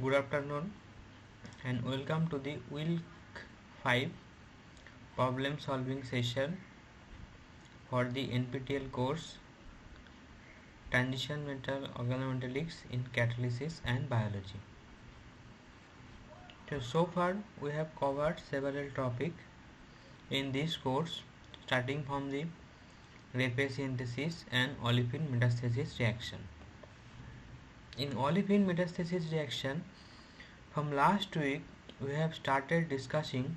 Good afternoon and welcome to the week 5 problem solving session for the NPTEL course Transition Metal Organometallics in Catalysis and Biology. So far we have covered several topics in this course starting from the Reppe synthesis and olefin metastasis reaction. In olefin metastasis reaction, from last week we have started discussing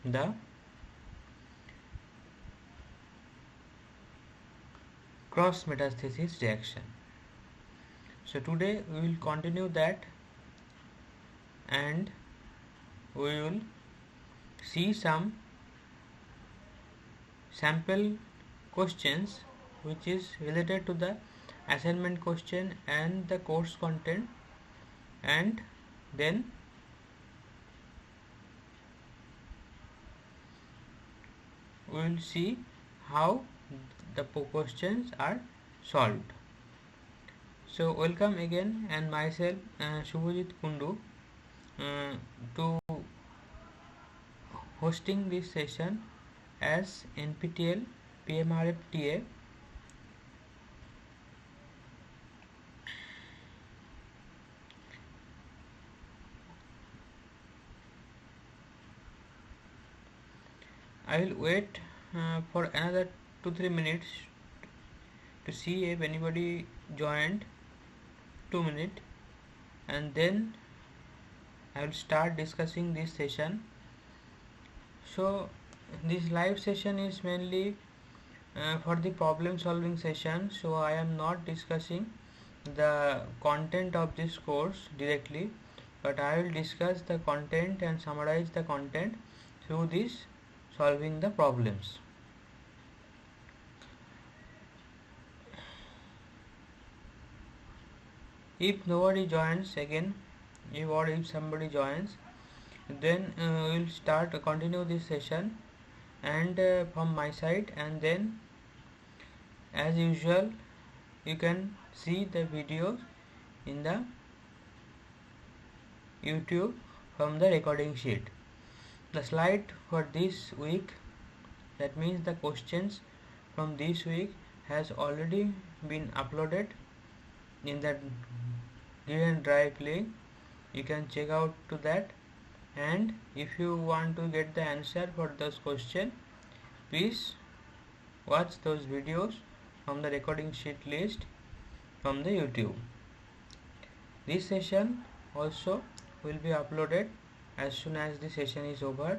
the cross metastasis reaction. So today we will continue that and we will see some sample questions which is related to the assignment question and the course content, and then we will see how the questions are solved. So welcome again, and myself Shubhajit Kundu to hosting this session as NPTEL PMRF TA. I will wait for another 2-3 minutes to see if anybody joined. 2 minutes, and then I will start discussing this session. So this live session is mainly for the problem solving session, so I am not discussing the content of this course directly, but I will discuss the content and summarize the content through this solving the problems. If nobody joins again, if somebody joins, then we'll continue this session, and from my side, and then as usual you can see the videos in the YouTube from the recording sheet. The slide for this week, that means the questions from this week, has already been uploaded in the given drive link. You can check out to that, and if you want to get the answer for those questions, please watch those videos from the recording sheet list from the YouTube. This session also will be uploaded as soon as the session is over,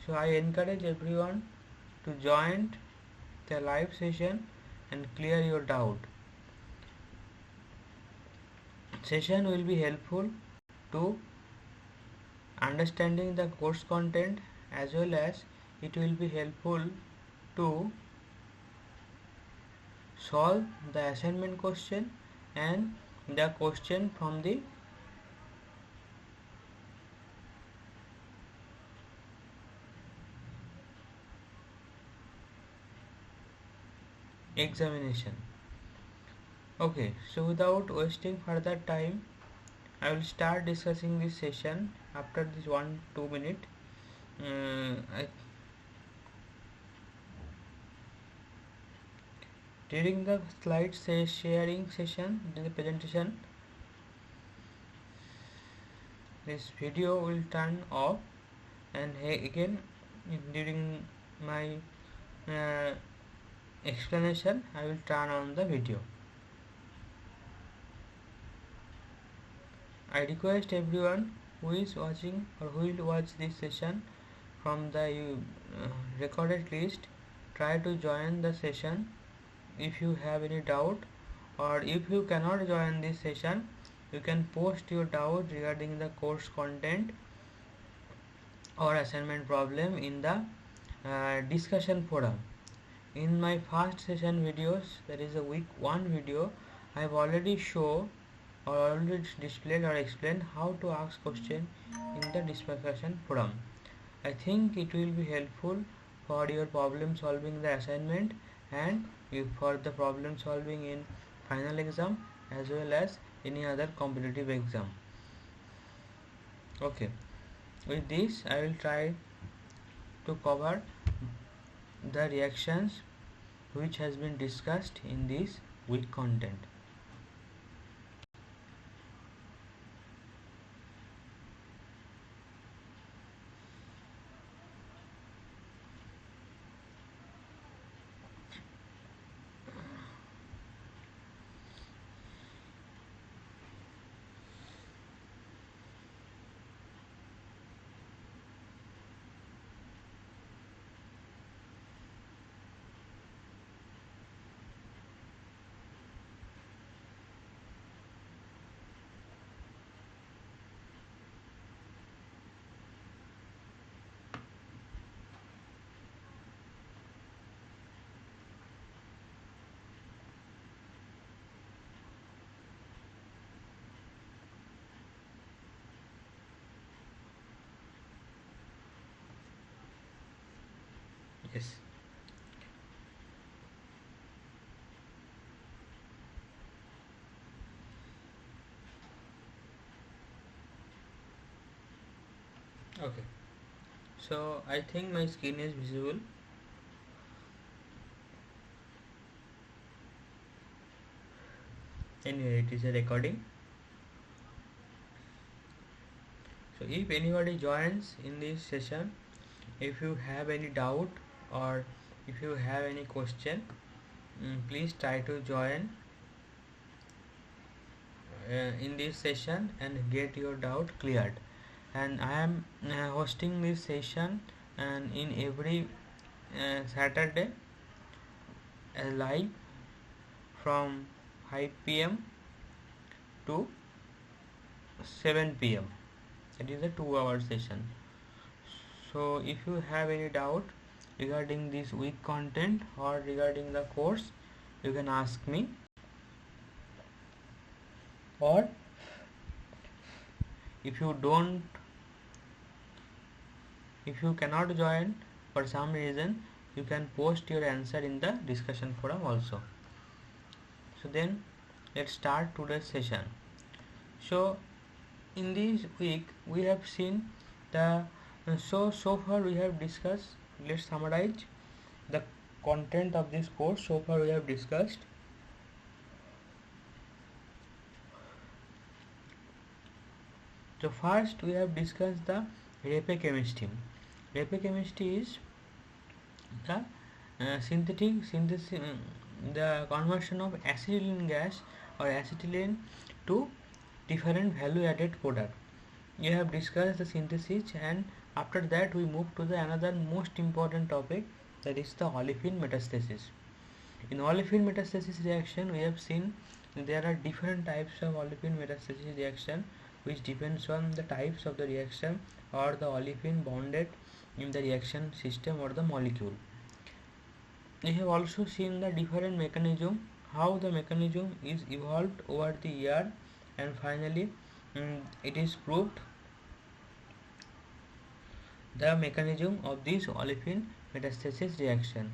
so I encourage everyone to join the live session and clear your doubt. Session will be helpful to understanding the course content, as well as it will be helpful to solve the assignment question and the question from the examination. Okay, so without wasting further time, I will start discussing this session after this 1-2 minute. During the slide sharing session, in the presentation, this video will turn off, and again during my explanation I will turn on the video. I request everyone who is watching or who will watch this session from the recorded list, try to join the session if you have any doubt, or if you cannot join this session, you can post your doubt regarding the course content or assignment problem in the discussion forum. In my first session videos, that is a week 1 video, I have already shown or already displayed or explained how to ask question in the discussion forum. I think it will be helpful for your problem solving the assignment and for the problem solving in final exam as well as any other competitive exam. Okay, with this I will try to cover the reactions which has been discussed in this week content. Yes. Okay. So I think my screen is visible. Anyway, it is a recording. So if anybody joins in this session, if you have any doubt or if you have any question, please try to join in this session and get your doubt cleared. And I am hosting this session and in every Saturday live from 5 p.m. to 7 p.m. It is a 2-hour session. So if you have any doubt regarding this week content or regarding the course, you can ask me, or if you don't, if you cannot join for some reason, you can post your answer in the discussion forum also. So then let's start today's session. So in this week we have seen the so far we have discussed, let's summarize the content of this course. So far we have discussed so first we have discussed the Repe chemistry. Repe chemistry is the synthetic synthesis, the conversion of acetylene gas or acetylene to different value added product. We have discussed the synthesis, and after that we move to the another most important topic, that is the olefin metastasis. In olefin metastasis reaction we have seen there are different types of olefin metastasis reaction which depends on the types of the reaction or the olefin bonded in the reaction system or the molecule. We have also seen the different mechanism, how the mechanism is evolved over the year, and finally it is proved the mechanism of this olefin metastasis reaction.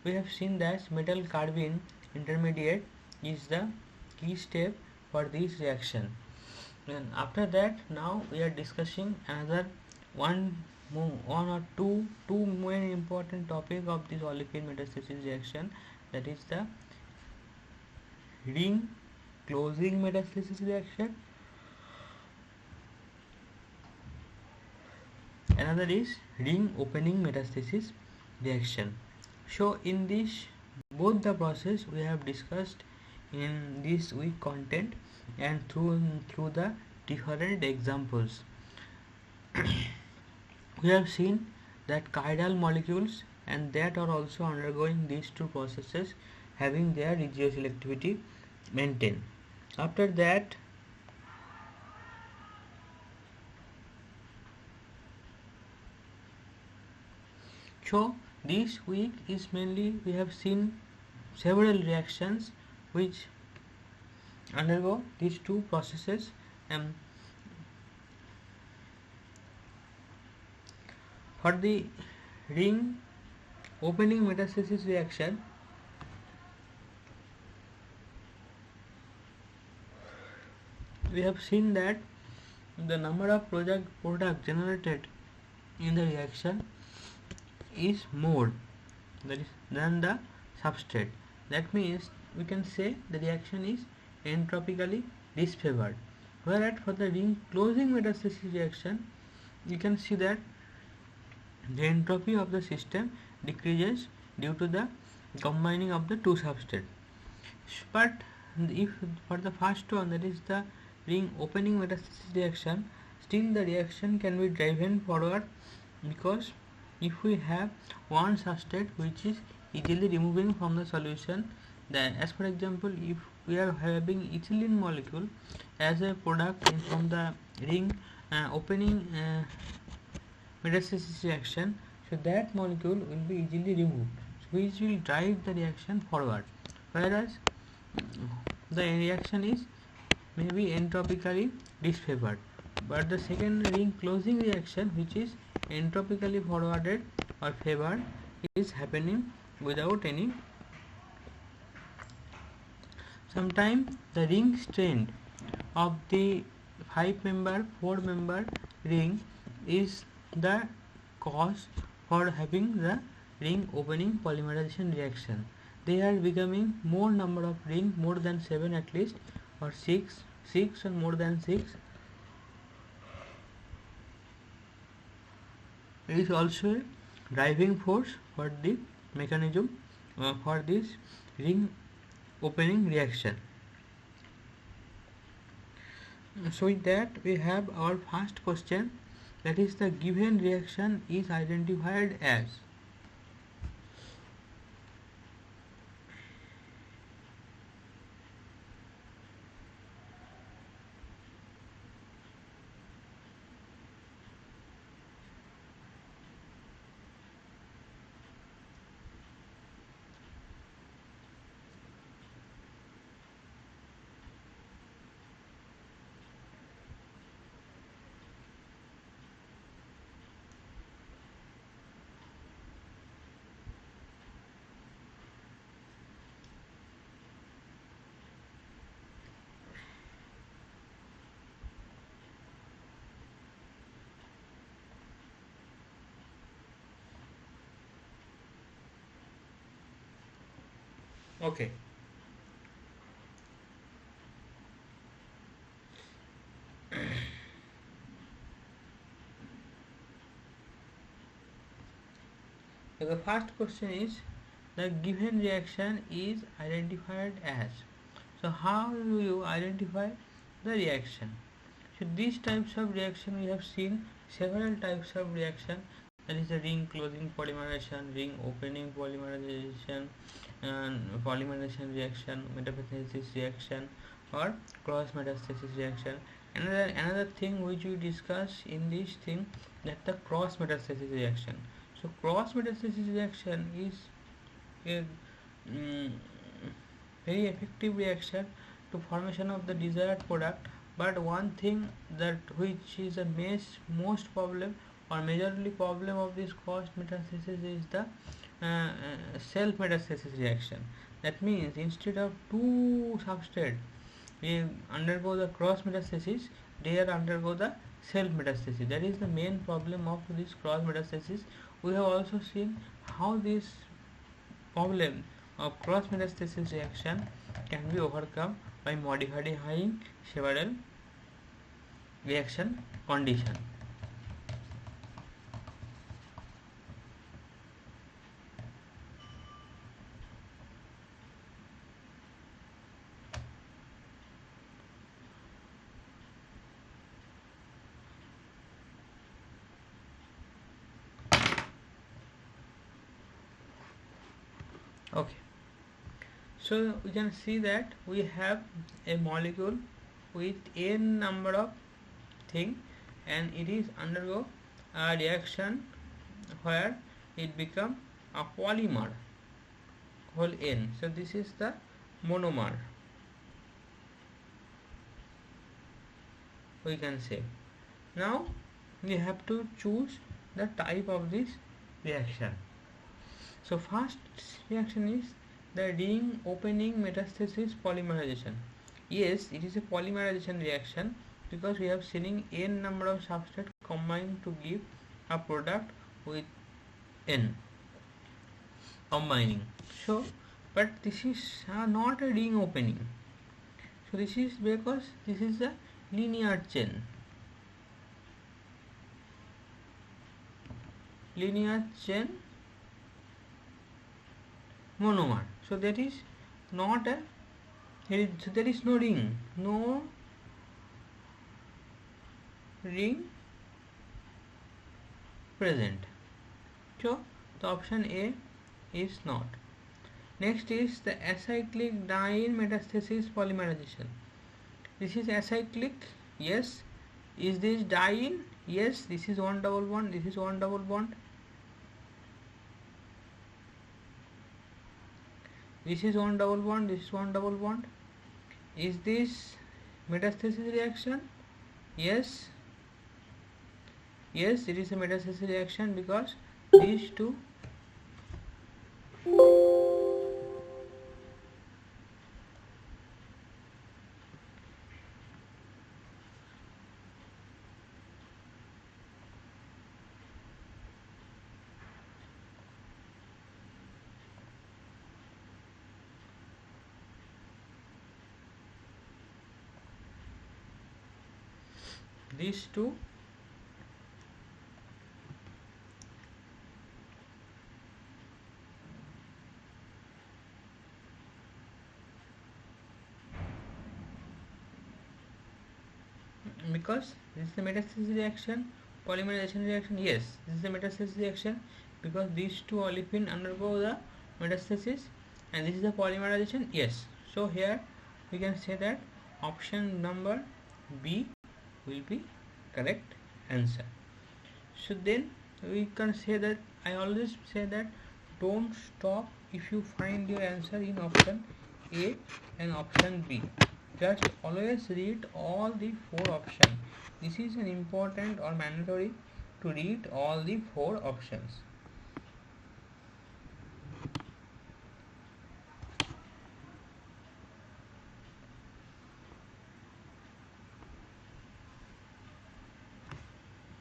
We have seen that metal carbene intermediate is the key step for this reaction. And after that, now we are discussing another one or two main important topic of this olefin metastasis reaction, that is the ring closing metastasis reaction. Another is ring opening metastasis reaction. So in this both the process we have discussed in this week content and through the different examples. We have seen that chiral molecules and that are also undergoing these two processes having their regioselectivity maintained. After that, so this week is mainly we have seen several reactions which undergo these two processes, and for the ring opening metastasis reaction we have seen that the number of product generated in the reaction is more than the substrate. That means we can say the reaction is entropically disfavored. Whereas for the ring closing metastasis reaction, you can see that the entropy of the system decreases due to the combining of the two substrates. But if for the first one, that is the ring opening metastasis reaction, still the reaction can be driven forward, because if we have one substrate which is easily removing from the solution, then as for example, if we are having ethylene molecule as a product from the ring opening metastasis reaction, so that molecule will be easily removed, which will drive the reaction forward, whereas the reaction is maybe entropically disfavored. But the second ring closing reaction, which is entropically forwarded or favored, is happening without any. Sometimes the ring strength of the 4-member ring is the cause for having the ring opening polymerization reaction. They are becoming more number of ring, more than 7 at least, or 6 or more than 6. It is also a driving force for the mechanism for this ring opening reaction. So with that we have our first question, that is the given reaction is identified as. Okay. So the first question is, the given reaction is identified as. So how do you identify the reaction? So these types of reaction, we have seen several types of reaction, that is the ring closing polymerization, ring opening polymerization, and polymerization reaction, metastasis reaction, or cross metastasis reaction. Another thing which we discuss in this thing, that the cross metastasis reaction. So cross metastasis reaction is a very effective reaction to formation of the desired product. But one thing that which is a most problem or majorly problem of this cross metastasis is the self metastasis reaction. That means instead of two substrate we undergo the cross metastasis, they are undergo the self metastasis. That is the main problem of this cross metastasis. We have also seen how this problem of cross metastasis reaction can be overcome by modifying several reaction condition. Okay, so we can see that we have a molecule with n number of thing, and it is undergo a reaction where it become a polymer whole n. So this is the monomer, we can say. Now we have to choose the type of this reaction. So first reaction is the ring opening metastasis polymerization. Yes, it is a polymerization reaction because we have seen n number of substrates combined to give a product with n combining. So, but this is not a ring opening. So this is because this is a linear chain. Linear chain monomer. So that is not a, so there is no ring. No ring present. So the option A is not. Next is the acyclic diene metastasis polymerization. This is acyclic. Yes. Is this diene? Yes. This is one double bond. This is one double bond. This is one double bond. This is one double bond. Is this metastasis reaction? Yes. Yes, it is a metastasis reaction because these two these two because this is the metastasis reaction, polymerization reaction. Yes, this is the metastasis reaction because these two olefin undergo the metastasis, and this is the polymerization. Yes, so here we can say that option number B will be correct answer. So then we can say that I always say that don't stop if you find your answer in option A and option B. Just always read all the four options. This is an important or mandatory to read all the four options.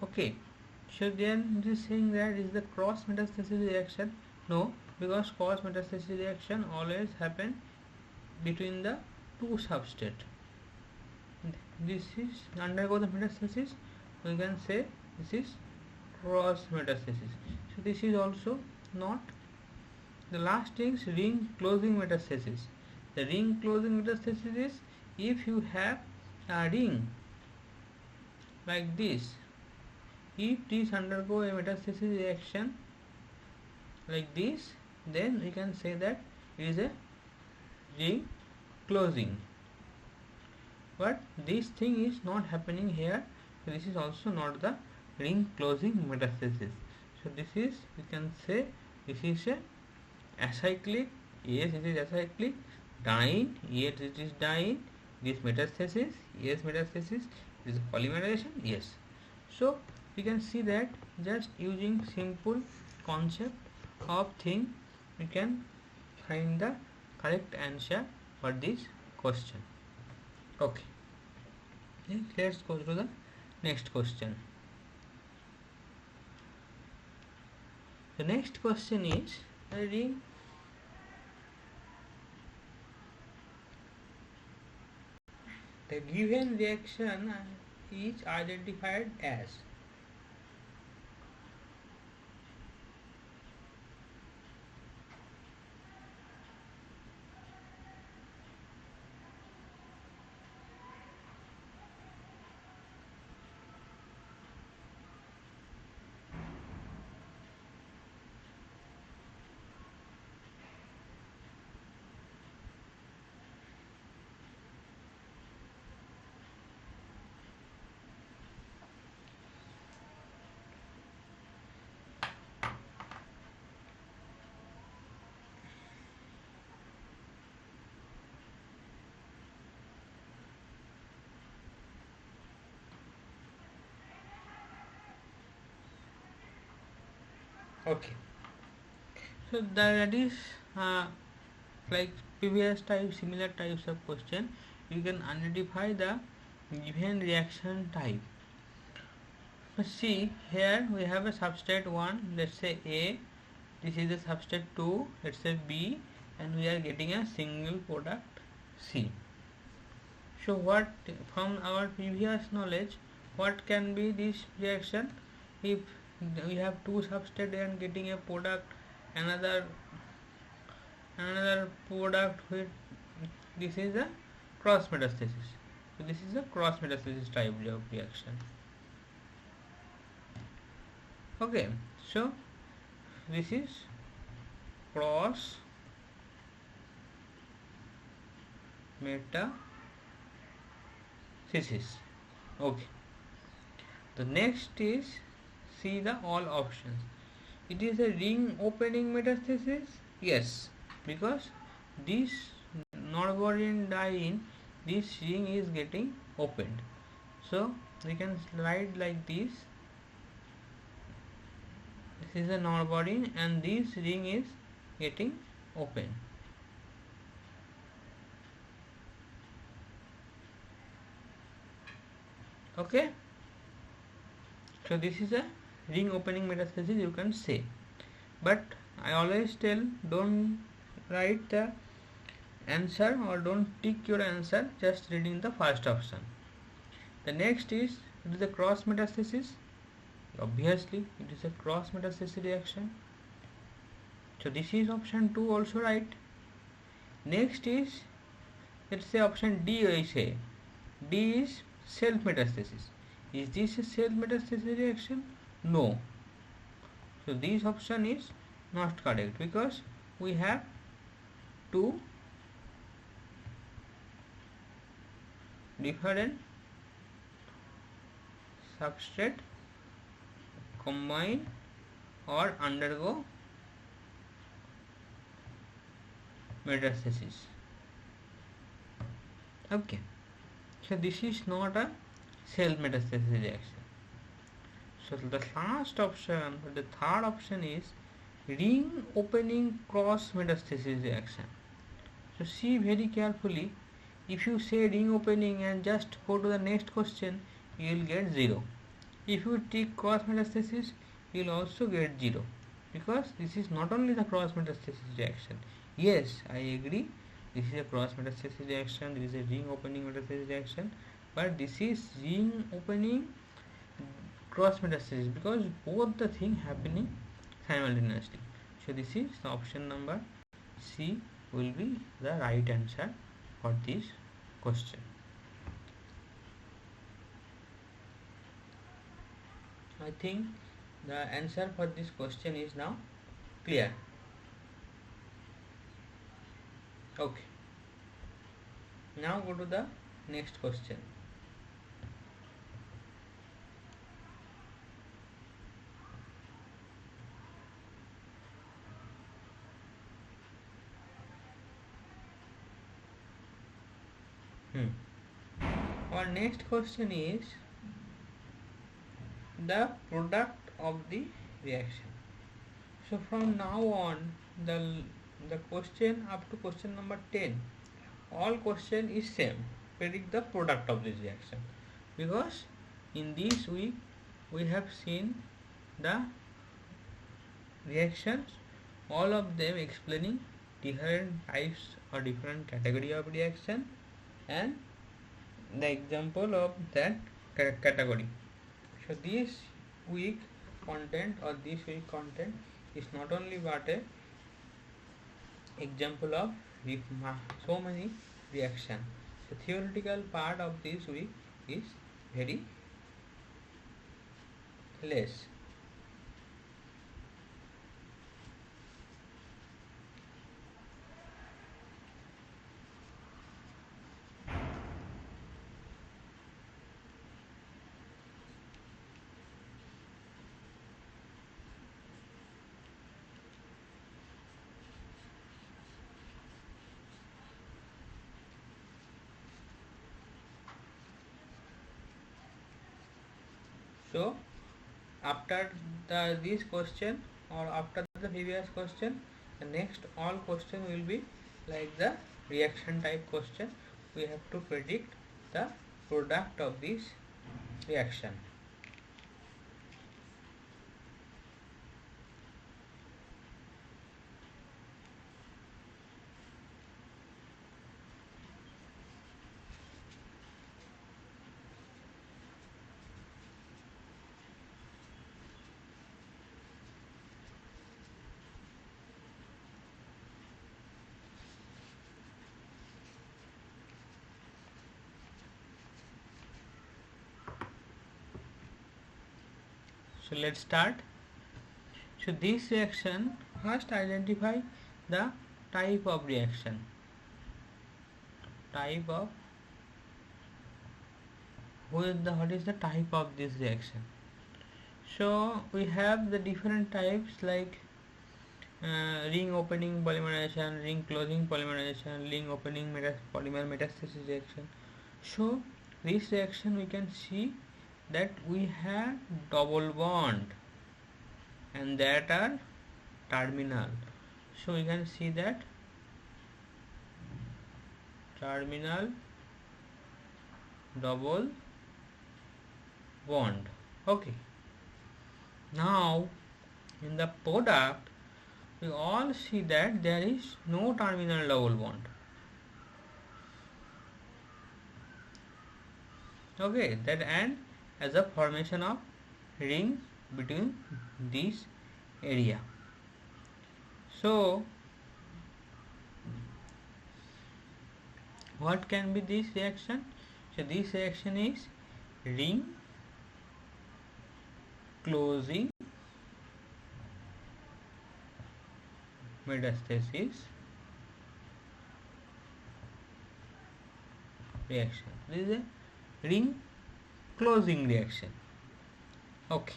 Okay, so then this saying that is the cross metastasis reaction. No, because cross metastasis reaction always happen between the two substrate. This is undergo the metastasis. We can say this is cross metastasis. So this is also not. The last is ring closing metastasis. The ring closing metastasis is if you have a ring like this. If this undergo a metastasis reaction like this, then we can say that it is a ring closing. But this thing is not happening here. So this is also not the ring closing metastasis. So this is, we can say this is a acyclic. Yes, it is acyclic. Diene. Yes, it is diene. This metastasis. Yes, metastasis. This is polymerization. Yes. So we can see that just using simple concept of thing we can find the correct answer for this question. Okay. Let's go to the next question. The next question is the given reaction is identified as. Okay. So that is like previous type, similar types of question. you can identify the given reaction type. See, here we have a substrate 1, let's say A, this is the substrate 2, let's say B, and we are getting a single product C. So what, from our previous knowledge, what can be this reaction? If we have two substrate and getting a product, another product with, this is a cross metastasis. So this is a cross metastasis type of reaction. Okay, so this is cross metastasis. Okay, the next is, see the all options. It is a ring opening metastasis. Yes, because this norbornadiene, this ring is getting opened. So we can slide like this. This is a norbornadiene and this ring is getting open. Okay, so this is a ring opening metastasis, you can say, but I always tell, don't write the answer or don't tick your answer just reading the first option. The next is, it is a cross metastasis. Obviously it is a cross metastasis reaction, so this is option 2 also right. Next is, let's say option D. I say D is self metastasis. Is this a self metastasis reaction? No. So this option is not correct, because we have two different substrate combine or undergo metastasis. Okay, so this is not a cell metastasis reaction. So the last option, the third option is ring opening cross metastasis reaction. So see very carefully, if you say ring opening and just go to the next question, you will get 0. If you take cross metastasis, you will also get 0, because this is not only the cross metastasis reaction. Yes, I agree, this is a cross metastasis reaction, this is a ring opening metastasis reaction, but this is ring opening cross metastasis, because both the thing happening simultaneously. So this is the option number C will be the right answer for this question. I think the answer for this question is now clear. Okay, now go to the next question. Our next question is the product of the reaction. So from now on, the question up to question number 10, all question is same, predict the product of this reaction, because in this week we have seen the reactions, all of them explaining different types or different category of reaction and the example of that category. So this week content or this week content is not only but a example of so many reaction. The theoretical part of this week is very less. So after this question or after the previous question, the next all question will be like the reaction type question. we have to predict the product of this reaction. So let's start. So this reaction, first identify the type of reaction. What is the type of this reaction? So we have the different types like ring opening polymerization, ring closing polymerization, ring opening polymer metastasis reaction. So this reaction we can see that we have double bond and that are terminal. So we can see that terminal double bond. Okay. Now in the product we all see that there is no terminal double bond. Okay, that and as a formation of ring between this area. So what can be this reaction? So this reaction is ring closing metastasis reaction. This is a ring closing reaction. Okay.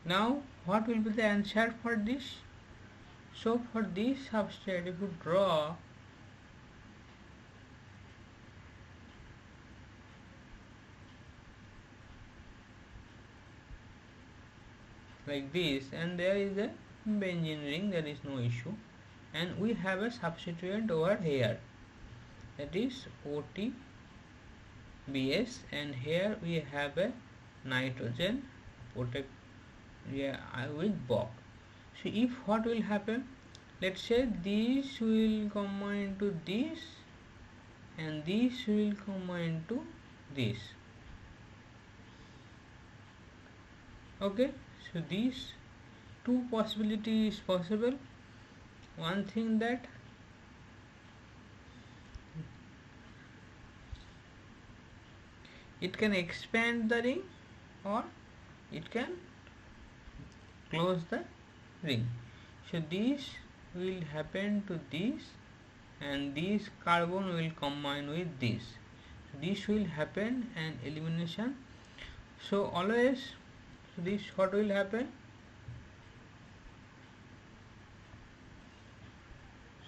Now what will be the answer for this? So for this substrate, if you draw like this, and there is a benzene ring, there is no issue, and we have a substituent over here, that is OTBS, and here we have a nitrogen protect with Bock. So if what will happen, let's say this will combine to this and this will combine to this. Okay, so these two possibilities is possible. One thing that it can expand the ring or it can close the ring. So this will happen to this and this carbon will combine with this. So this will happen and elimination. So always this what will happen?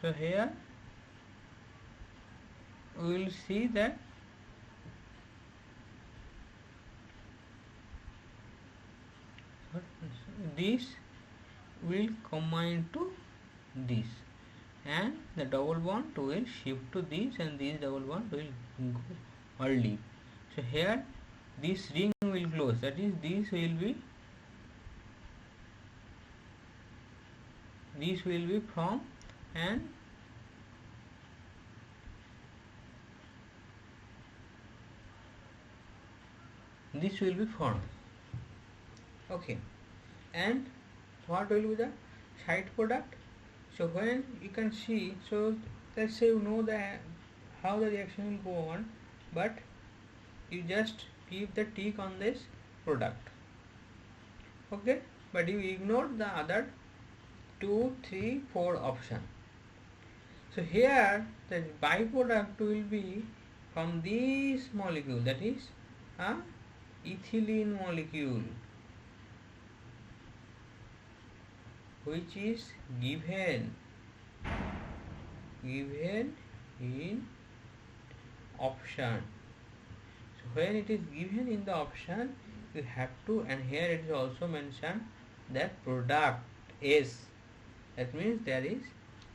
So here we will see that this will combine to this and the double bond will shift to this and this double bond will go or leave. So here this ring will close, that is this will be from and this will be formed. Okay, and what will be the side product? So when you can see, so let's say you know that how the reaction will go on, but you just give the tick on this product. Okay, but you ignore the other 2, 3, 4 option. So here the byproduct will be from this molecule, that is a ethylene molecule, which is given in option. So when it is given in the option, you have to, and here it is also mentioned that product is, that means there is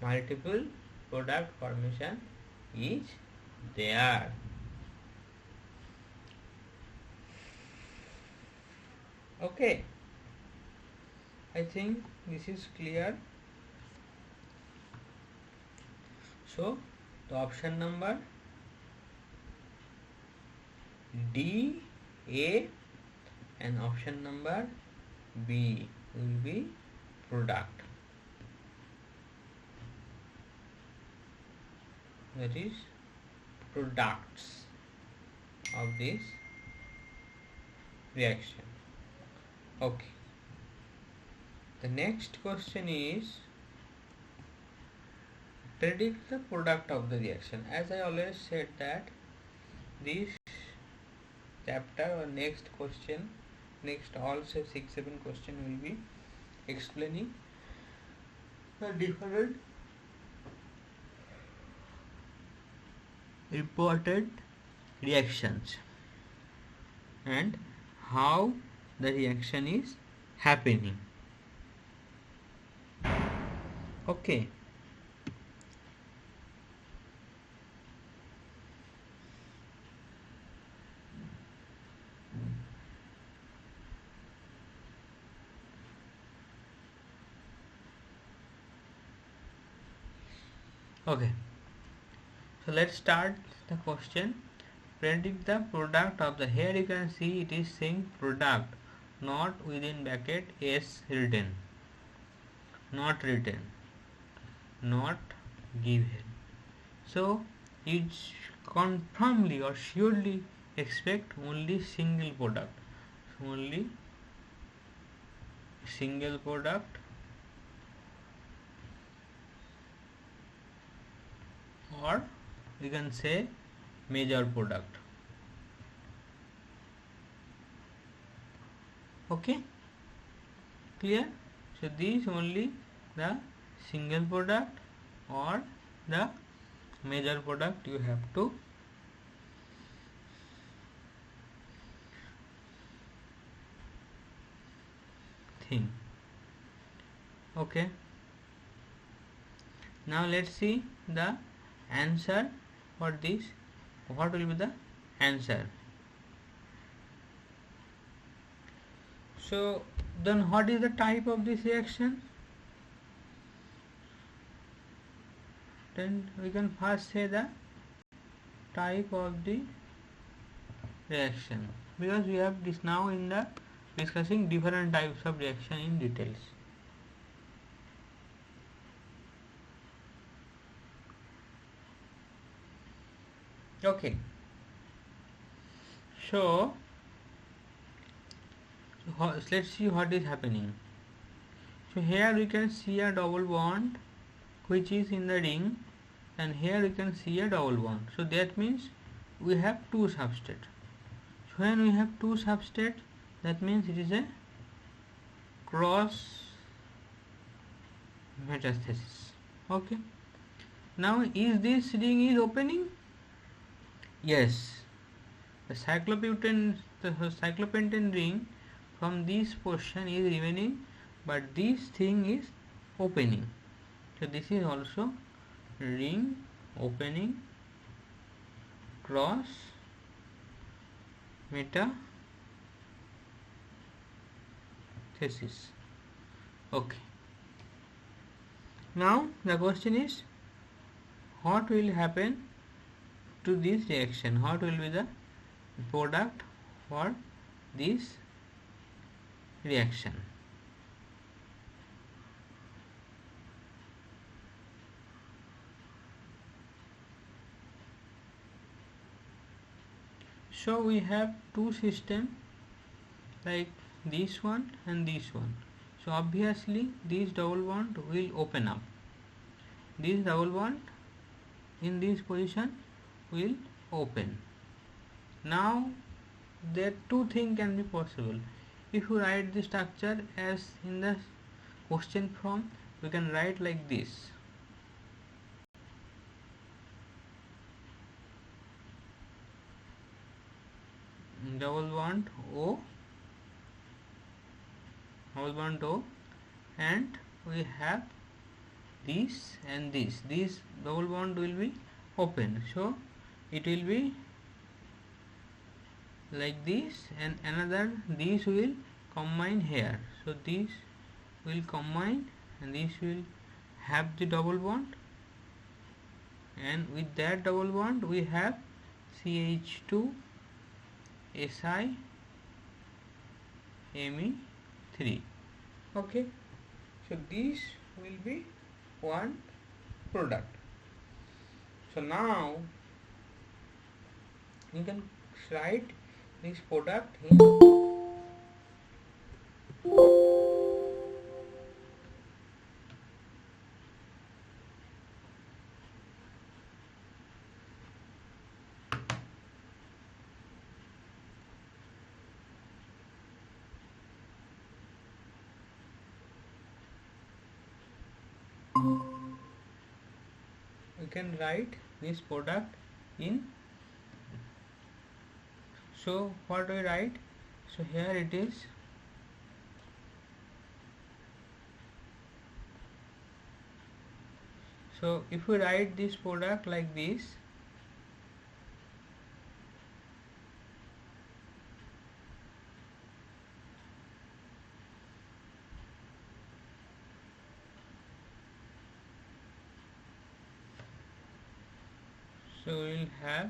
multiple product formation is there. Okay, I think this is clear. So the option number D, A, and option number B will be product. That is products of this reaction. Okay. The next question is predict the product of the reaction. As I always said that this chapter or next question, next all 6-7 question will be explaining the different important reactions and how the reaction is happening. Okay. Okay. So let's start the question. Predict the product of the. Here you can see it is saying product, not within bracket S written, not written, not given. So you confirmly or surely expect only single product, only single product or you can say major product. Okay, clear? So these only the single product or the major product you have to think. Okay, now let's see the answer for this. What will be the answer? So then what is the type of this reaction? Then we can first say the type of the reaction, because we have this now in the discussing different types of reaction in details. Okay, so let's see what is happening. So here we can see a double bond which is in the ring, and here we can see a double bond. So that means we have two substrates. So when we have two substrates, that means it is a cross metathesis. Okay, now is this ring is opening? Yes, the cyclopentane ring from this portion is remaining, but this thing is opening. So this is also ring opening cross metathesis. Okay, now the question is what will happen to this reaction? What will be the product for this reaction? So we have two systems like this one and this one. So obviously this double bond will open up. This double bond in this position will open. Now there two things can be possible. If you write the structure as in the question form, we can write like this. Double bond O, double bond O, and we have this and this double bond will be open. So it will be like this, and another this will combine here. So this will combine and this will have the double bond, and with that double bond we have CH2 Si Me3. Okay, so this will be one product. So now you can write this product in you can write this product in. So what we write? So here it is. So if we write this product like this, so we will have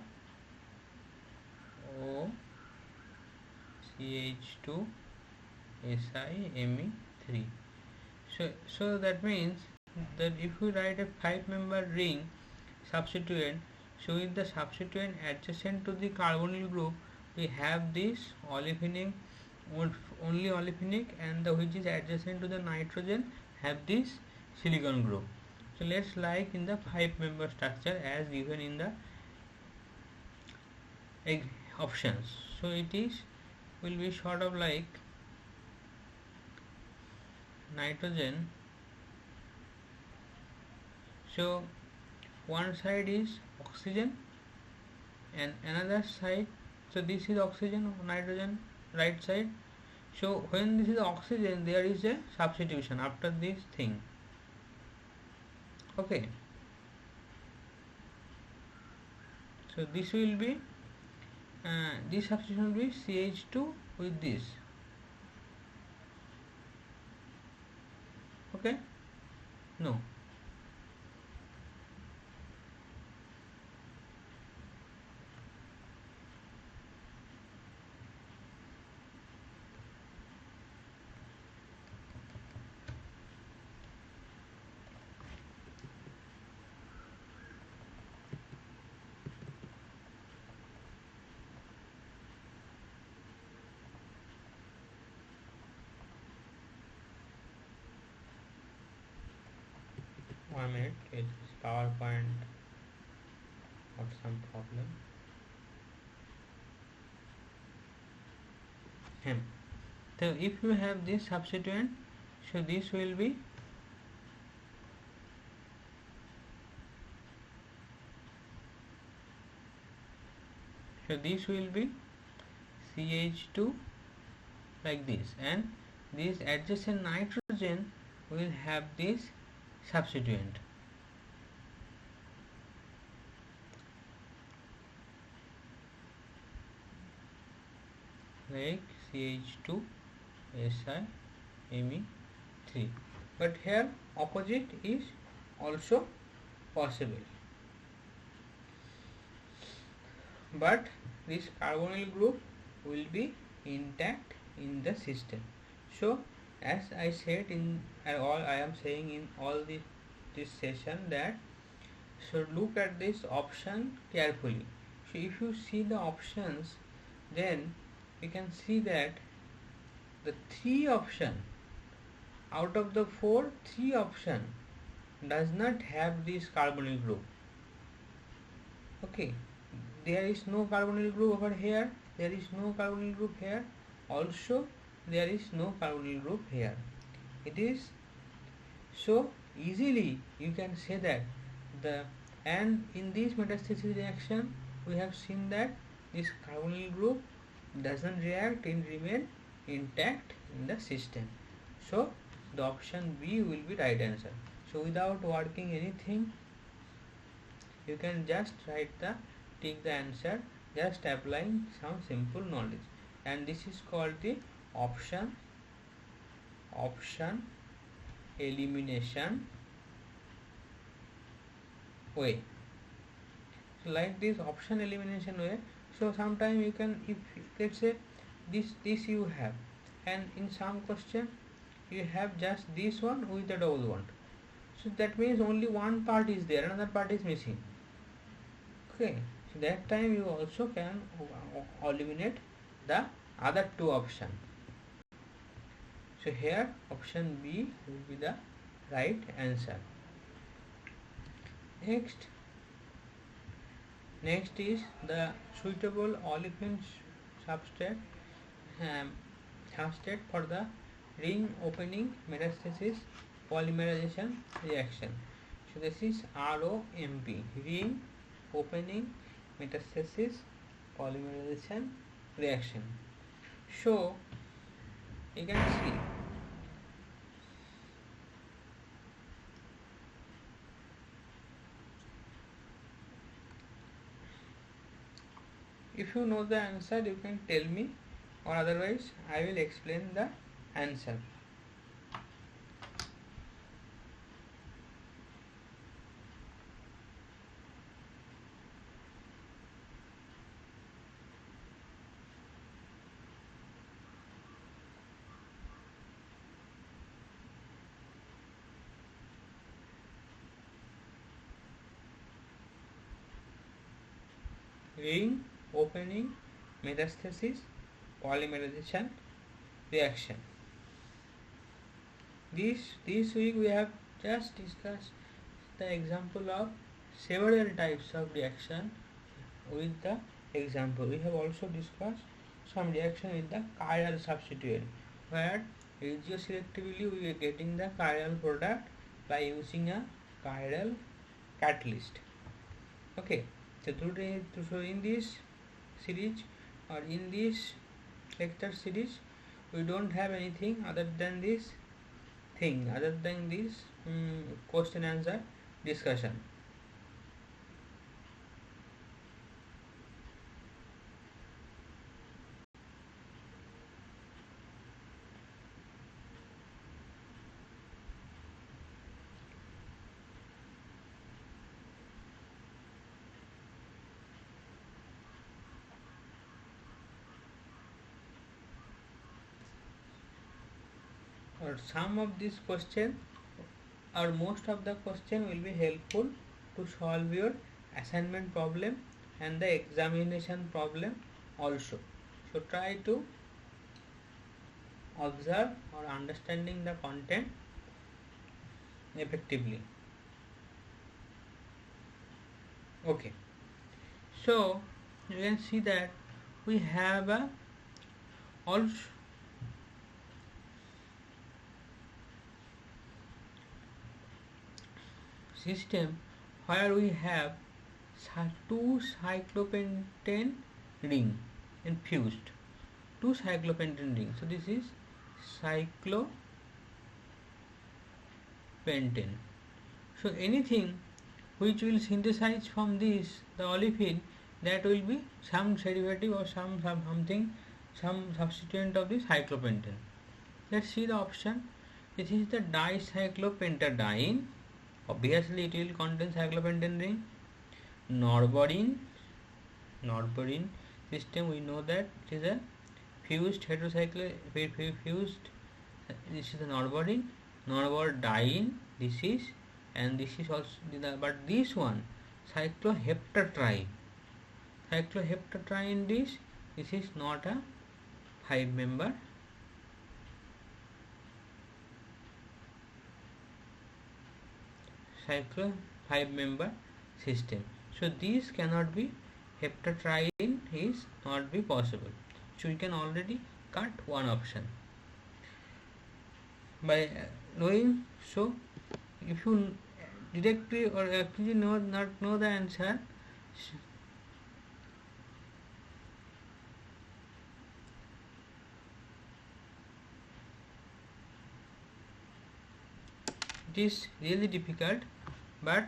O CH2 Si Me3. So that means that if we write a 5-member ring substituent, so with the substituent adjacent to the carbonyl group, we have this olefinic, only olefinic, and the which is adjacent to the nitrogen have this silicon group. So let's like in the 5-member structure as given in the options. So it is will be sort of like nitrogen. So one side is oxygen and another side, so this is oxygen, nitrogen, right side. So when this is oxygen, there is a substitution after this thing. Okay, so this will be this substitution will be CH2 with this. Okay, no, one minute, it's PowerPoint got some problem. So if you have this substituent, so this will be CH2 like this, and this adjacent nitrogen will have this substituent. Like CH2 Si Me3, but here opposite is also possible, but this carbonyl group will be intact in the system. So as I said in all, I am saying in all this session that so look at this option carefully. So if you see the options, then you can see that the 3 option out of the 4, 3 option does not have this carbonyl group. Okay, there is no carbonyl group over here, there is no carbonyl group here, also there is no carbonyl group here. It is so easily you can say that and in this metastasis reaction we have seen that this carbonyl group doesn't react and remain intact in the system. So the option B will be right answer. So without working anything, you can just write the tick the answer just applying some simple knowledge, and this is called the option elimination way. So like this option elimination way, so sometime you can, if let's say this you have, and in some question you have just this one with the double bond, so that means only one part is there, another part is missing. Okay, so that time you also can eliminate the other two options. So here option B will be the right answer. Next is the suitable olefin substrate for the ring opening metastasis polymerization reaction. So this is ROMP, ring opening metastasis polymerization reaction. So you can see if you know the answer you can tell me, or otherwise I will explain the answer. Ring opening metastasis polymerization reaction. This week we have just discussed the example of several types of reaction with the example. We have also discussed some reaction with the chiral substituent, where regioselectively we are getting the chiral product by using a chiral catalyst. Okay, so in this series, or in this lecture series, we don't have anything other than this question answer discussion. Or some of these question, or most of the question will be helpful to solve your assignment problem and the examination problem also. So try to observe or understanding the content effectively. Okay, so you can see that we have a also system where we have two cyclopentane ring infused, two cyclopentane rings. So this is cyclopentane. So anything which will synthesize from this the olefin, that will be some derivative or some substituent of the cyclopentane. Let's see the option. This is the dicyclopentadiene. Obviously it will contain cyclopentane ring. Norborine system, we know that it is a fused heterocycle fused. This is the norbordiene, this is, and this is also but this one cycloheptatriene this is not a 5-member cyclo 5-member system. So these cannot be, heptatriene is not be possible. So we can already cut one option by knowing. So if you directly or actually not know the answer, it is really difficult, but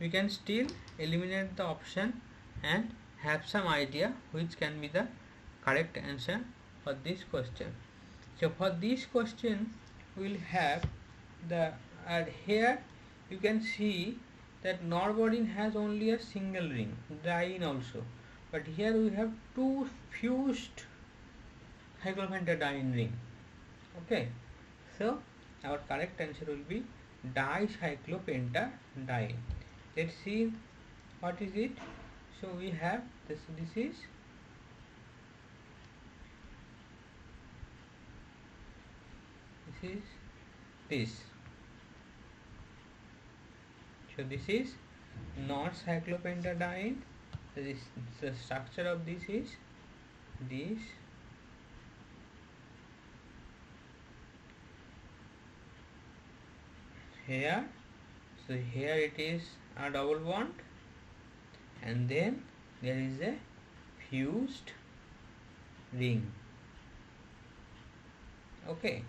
we can still eliminate the option and have some idea which can be the correct answer for this question. So for this question we will have the here you can see that norborine has only a single ring, diene also, but here we have two fused cyclopentadiene ring. Okay, so our correct answer will be dicyclopentadiene. Let's see what is it. So we have this is this. So this is not cyclopentadiene. The structure of this is this. Here, so here it is a double bond, and then there is a fused ring. Okay,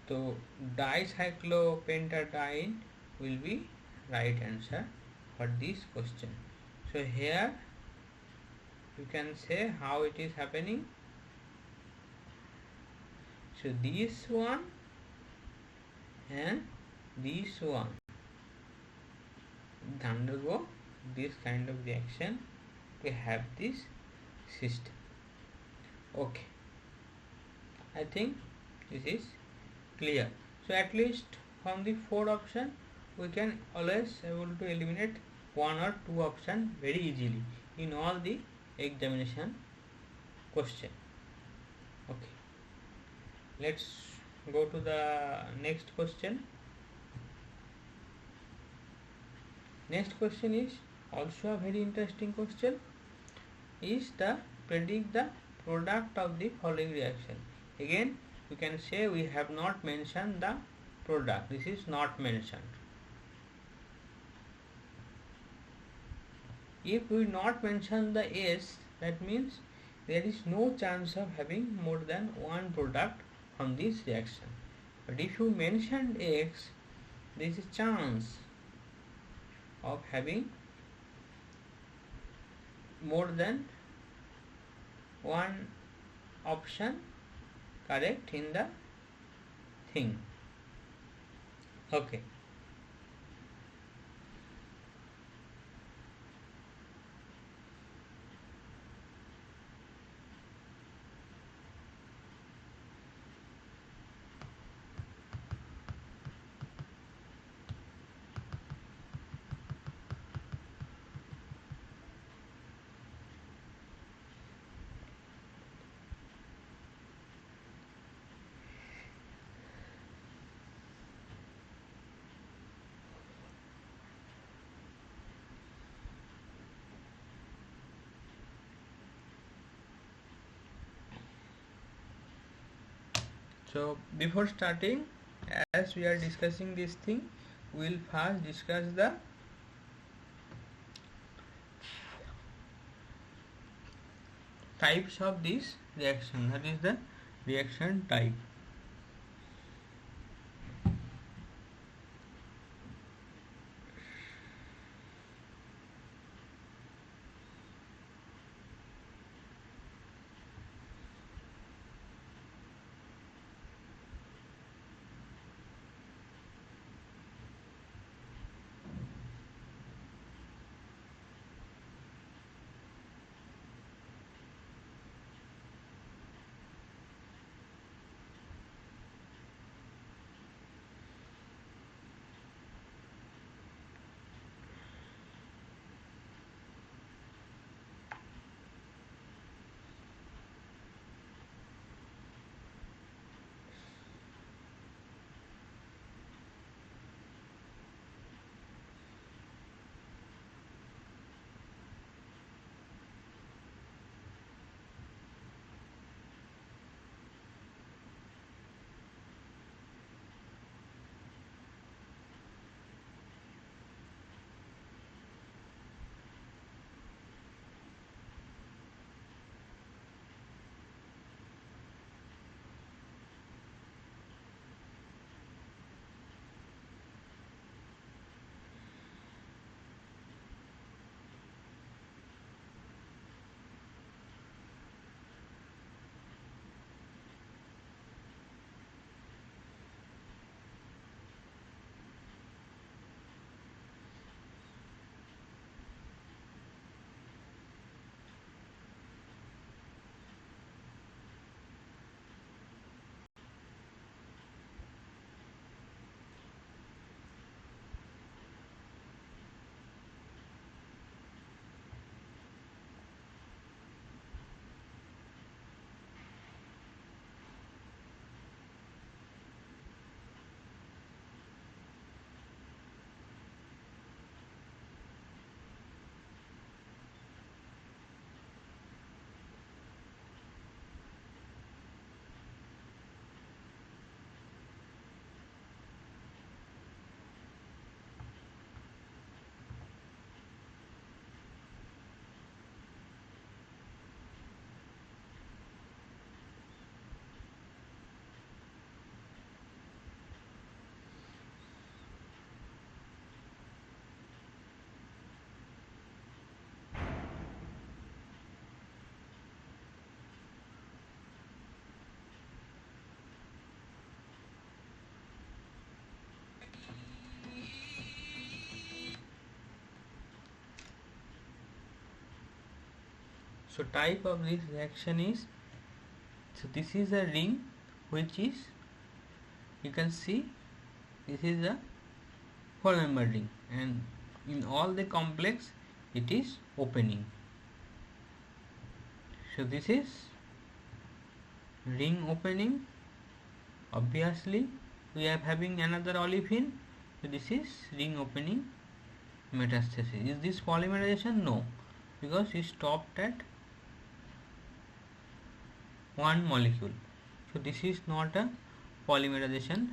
so dicyclopentadiene will be right answer for this question. So here you can say how it is happening. So this one and this one undergo this kind of reaction to have this system. Okay, I think this is clear. So at least from the 4 option we can always able to eliminate 1 or 2 option very easily in all the examination question. Okay, let's go to the next question. Next question is also a very interesting question. Is the predict the product of the following reaction. Again you can say we have not mentioned the product. This is not mentioned. If we not mention the S, that means there is no chance of having more than one product from this reaction. But if you mention X, there is a chance of having more than one option correct in the thing. Okay. So before starting, as we are discussing this thing, we will first discuss the types of this reaction, that is the reaction type. So type of this reaction is, so this is a ring which is, you can see this is a 4-member ring, and in all the complex it is opening. So this is ring opening. Obviously we are having another olefin, so this is ring opening metastasis. Is this polymerization? No, because it stopped at one molecule. So this is not a polymerization.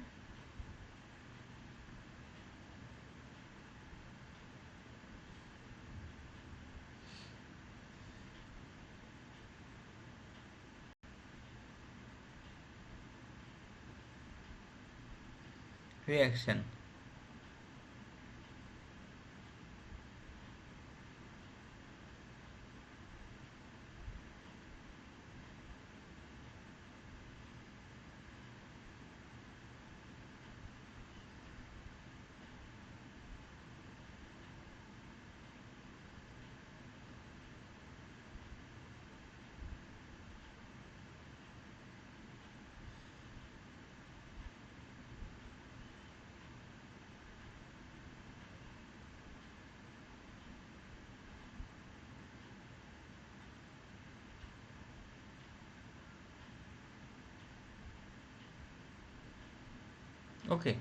Reaction. Okay,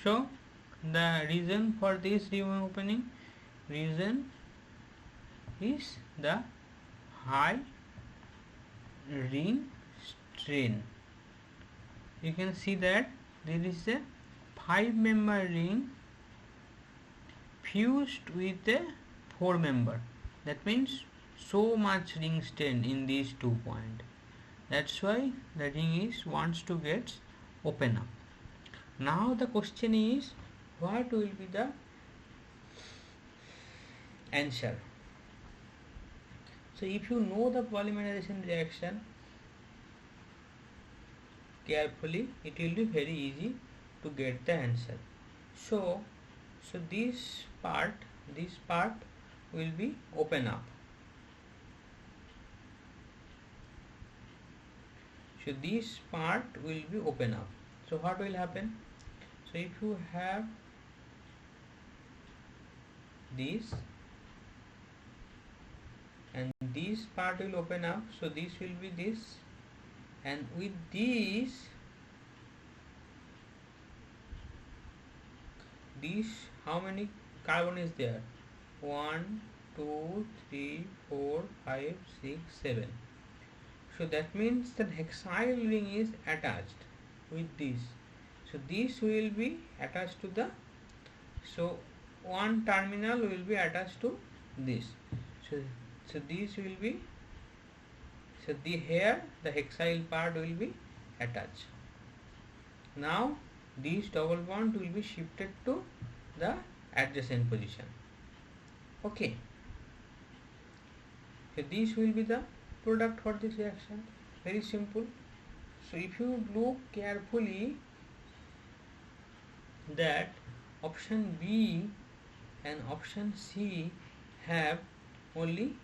so the reason for this reopening reason is the high ring strain. You can see that there is a 5-member ring fused with a 4-member. That means so much ring strain in these 2 points. That's why the ring is wants to get open up. Now the question is, what will be the answer? So if you know the polymerization reaction carefully, it will be very easy to get the answer. So this part will be open up. So this part will be open up. So what will happen? So if you have this and this part will open up, so this will be this, and with this how many carbon is there? 1 2 3 4 5 6 7. So that means that hexyl ring is attached with this. So this will be attached to the, so one terminal will be attached to this. So this will be, so here the hexyl part will be attached. Now this double bond will be shifted to the adjacent position. Okay. So this will be the product for this reaction. Very simple. So if you look carefully, that option B and option C have only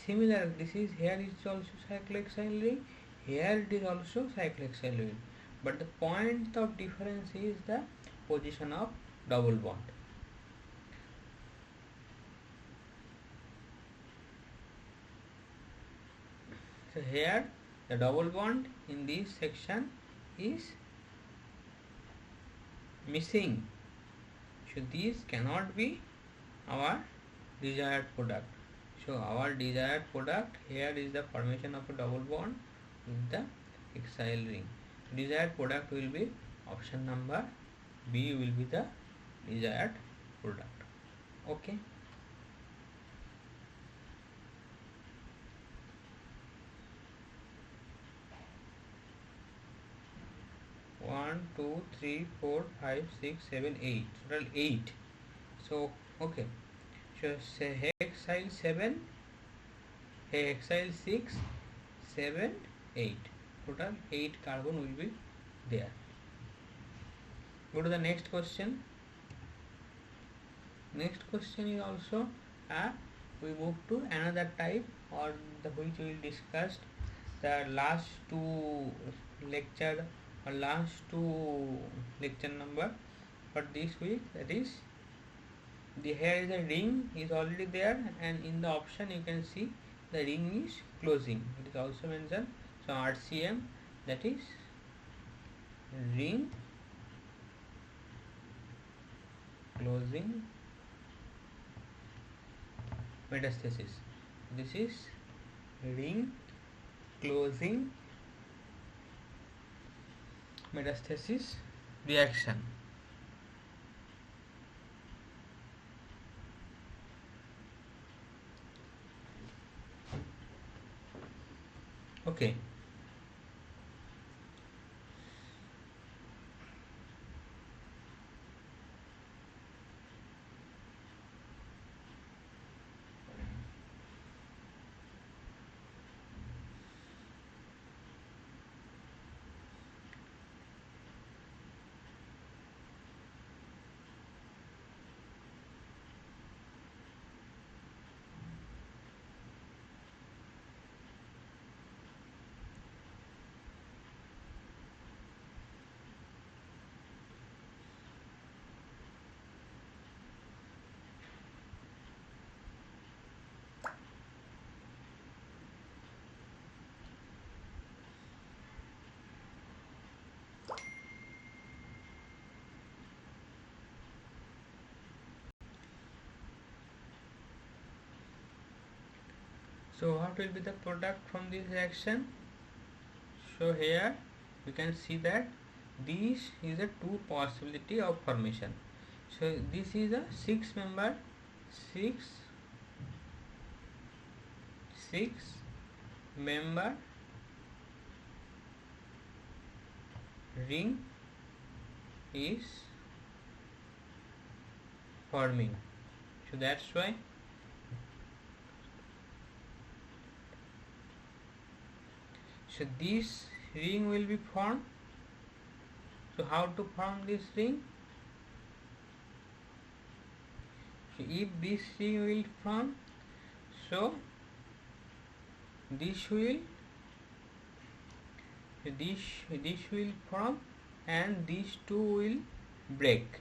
similar. This is, here is also cyclohexyl ring, here it is also cyclohexyl ring, but the point of difference is the position of double bond. So here the double bond in this section is missing. So this cannot be our desired product. So our desired product, here is the formation of a double bond with the hexyl ring. Desired product will be option number B, will be the desired product. Okay. One, two, three, 4, 5, 6, 7, 8. Total 8. So okay. So say hexyl 7, hexyl 6, 7, 8. Total 8 carbon will be there. Go to the next question. Next question is also we move to another type or the which we will discuss the last two lecture or last two lecture number for this week. That is, the here is a ring is already there, and in the option you can see the ring is closing. It is also mentioned. So RCM, that is ring closing metastasis. This is ring closing metastasis reaction. Okay. So what will be the product from this reaction? So here you can see that this is a two possibility of formation. So this is a six member ring is forming. So that's why this ring will be formed. So how to form this ring? So if this ring will form, so this will form, and these two will break,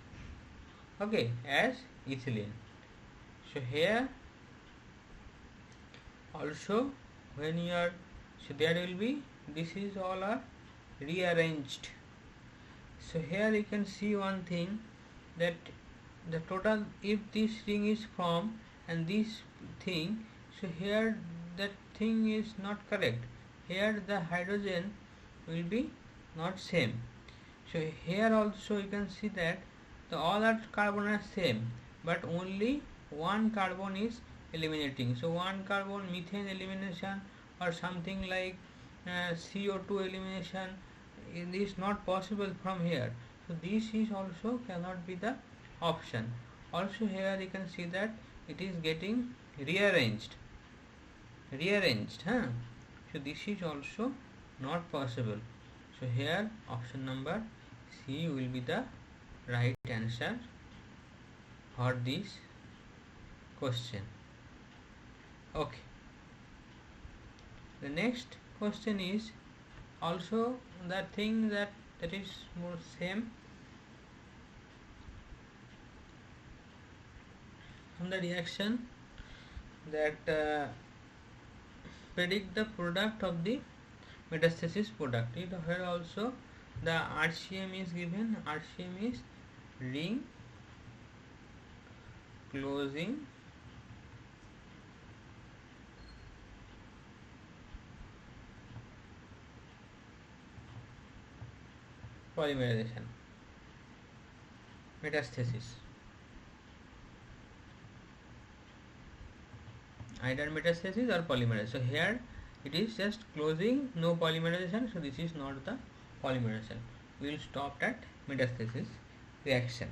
okay, as ethylene. So here also when you are, so there will be, this is all are rearranged. So here you can see one thing, that the total, if this ring is formed and this thing, so here that thing is not correct. Here the hydrogen will be not same. So here also you can see that the all are carbon are same, but only one carbon is eliminating. So one carbon methane elimination or something like CO2 elimination is not possible from here. So this is also cannot be the option. Also here you can see that it is getting rearranged. Huh? So this is also not possible. So here option number C will be the right answer for this question. Okay. The next question is also the thing that is more same from the reaction, that predict the product of the metastasis product. It here also the RCM is given. RCM is ring closing polymerization metastasis, either metastasis or polymerization. So here it is just closing, no polymerization, so this is not the polymerization. We will stop at metastasis reaction.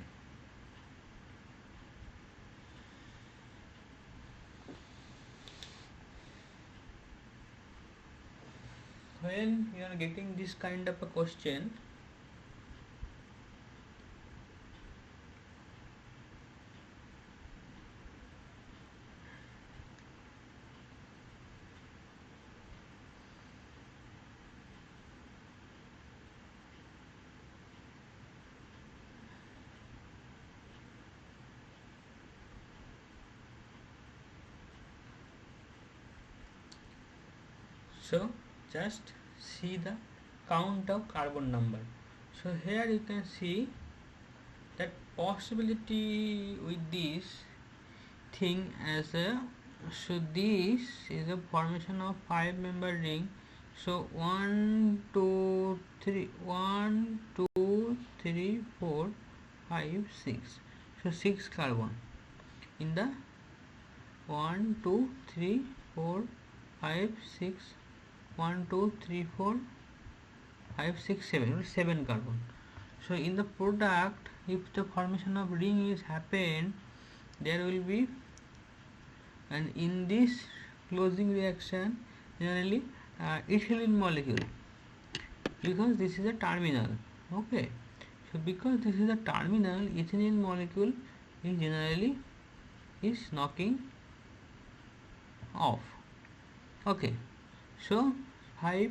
When you are getting this kind of a question, So just see the count of carbon number. So here you can see that possibility with this thing as a, so this is a formation of 5-member ring. So 1 2 3 1 2 3 4 5 6, so 6 carbon in the 1 2 3 4 5 6 1 2 3 4 5 6 7, 7 carbon. So in the product, if the formation of ring is happened, there will be, and in this closing reaction generally ethylene molecule, because this is a terminal. Okay, so because this is a terminal, ethylene molecule is generally is knocking off. Okay, so 5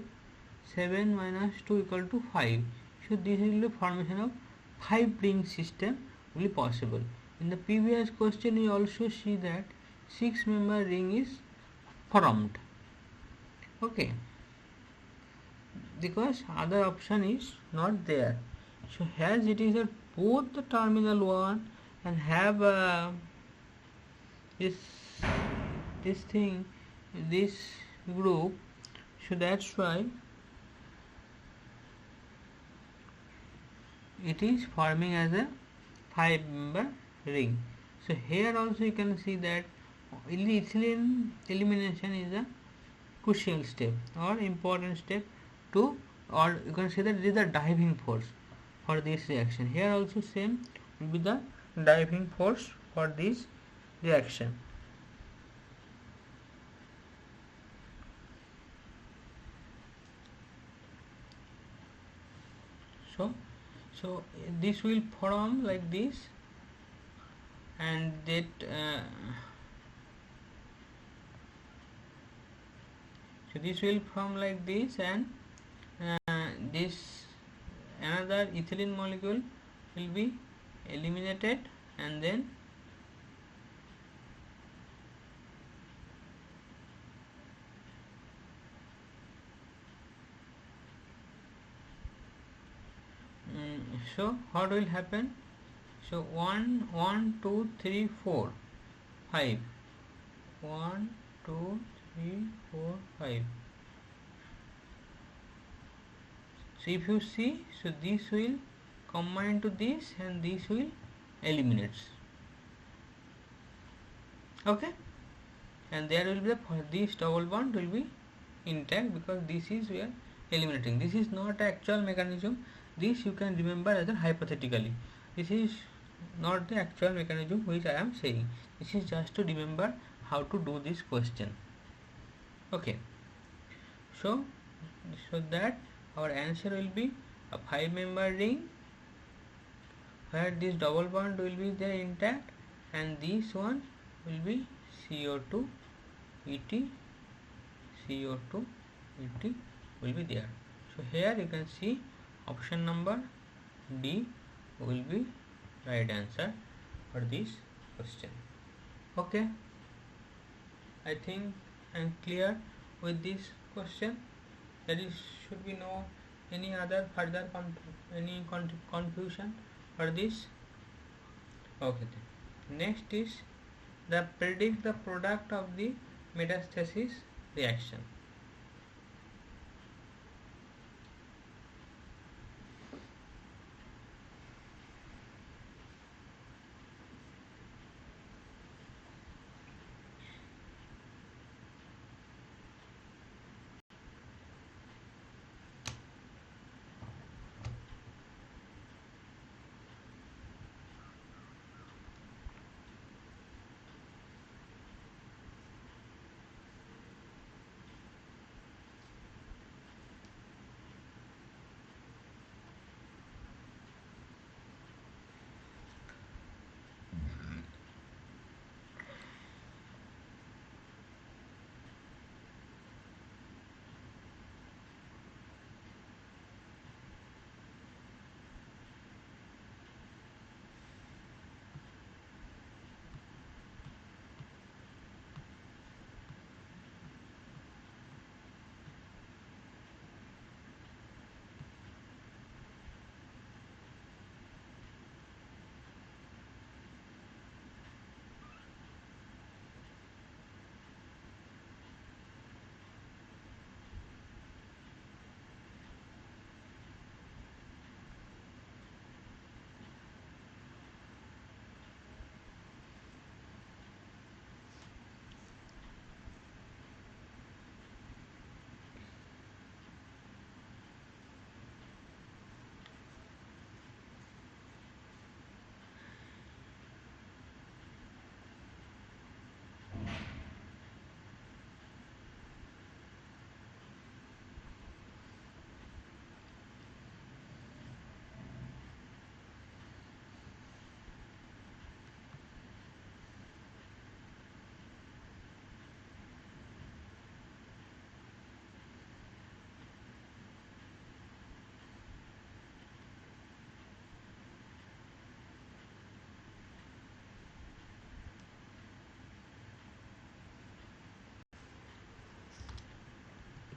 7 minus 2 equal to 5. So this is the formation of 5 ring system will be possible. In the previous question we also see that 6-member ring is formed. Okay, because other option is not there. So as it is a both the terminal one and have this this thing, this group, so that's why it is forming as a 5-member ring. So here also you can see that ethylene elimination is a crucial step or important step to, or you can say that it is the driving force for this reaction. Here also same will be the driving force for this reaction. So this will form like this, and that so this will form like this, and this another ethylene molecule will be eliminated, and then so what will happen? So 1 1 2 3 4 5 1 2 3 4 5. So if you see, so this will combine to this and this will eliminates. Okay, and there will be the, this double bond will be intact because this is we are eliminating. This is not actual mechanism. This you can remember as a hypothetically. This is not the actual mechanism which I am saying. This is just to remember how to do this question. Okay, so that our answer will be a 5-member ring where this double bond will be there intact, and this one will be CO2 ET, CO2 ET will be there. So here you can see option number D will be right answer for this question. Okay, I think I am clear with this question. There is should be no any other further confusion for this. Okay, next is the predict the product of the metastasis reaction.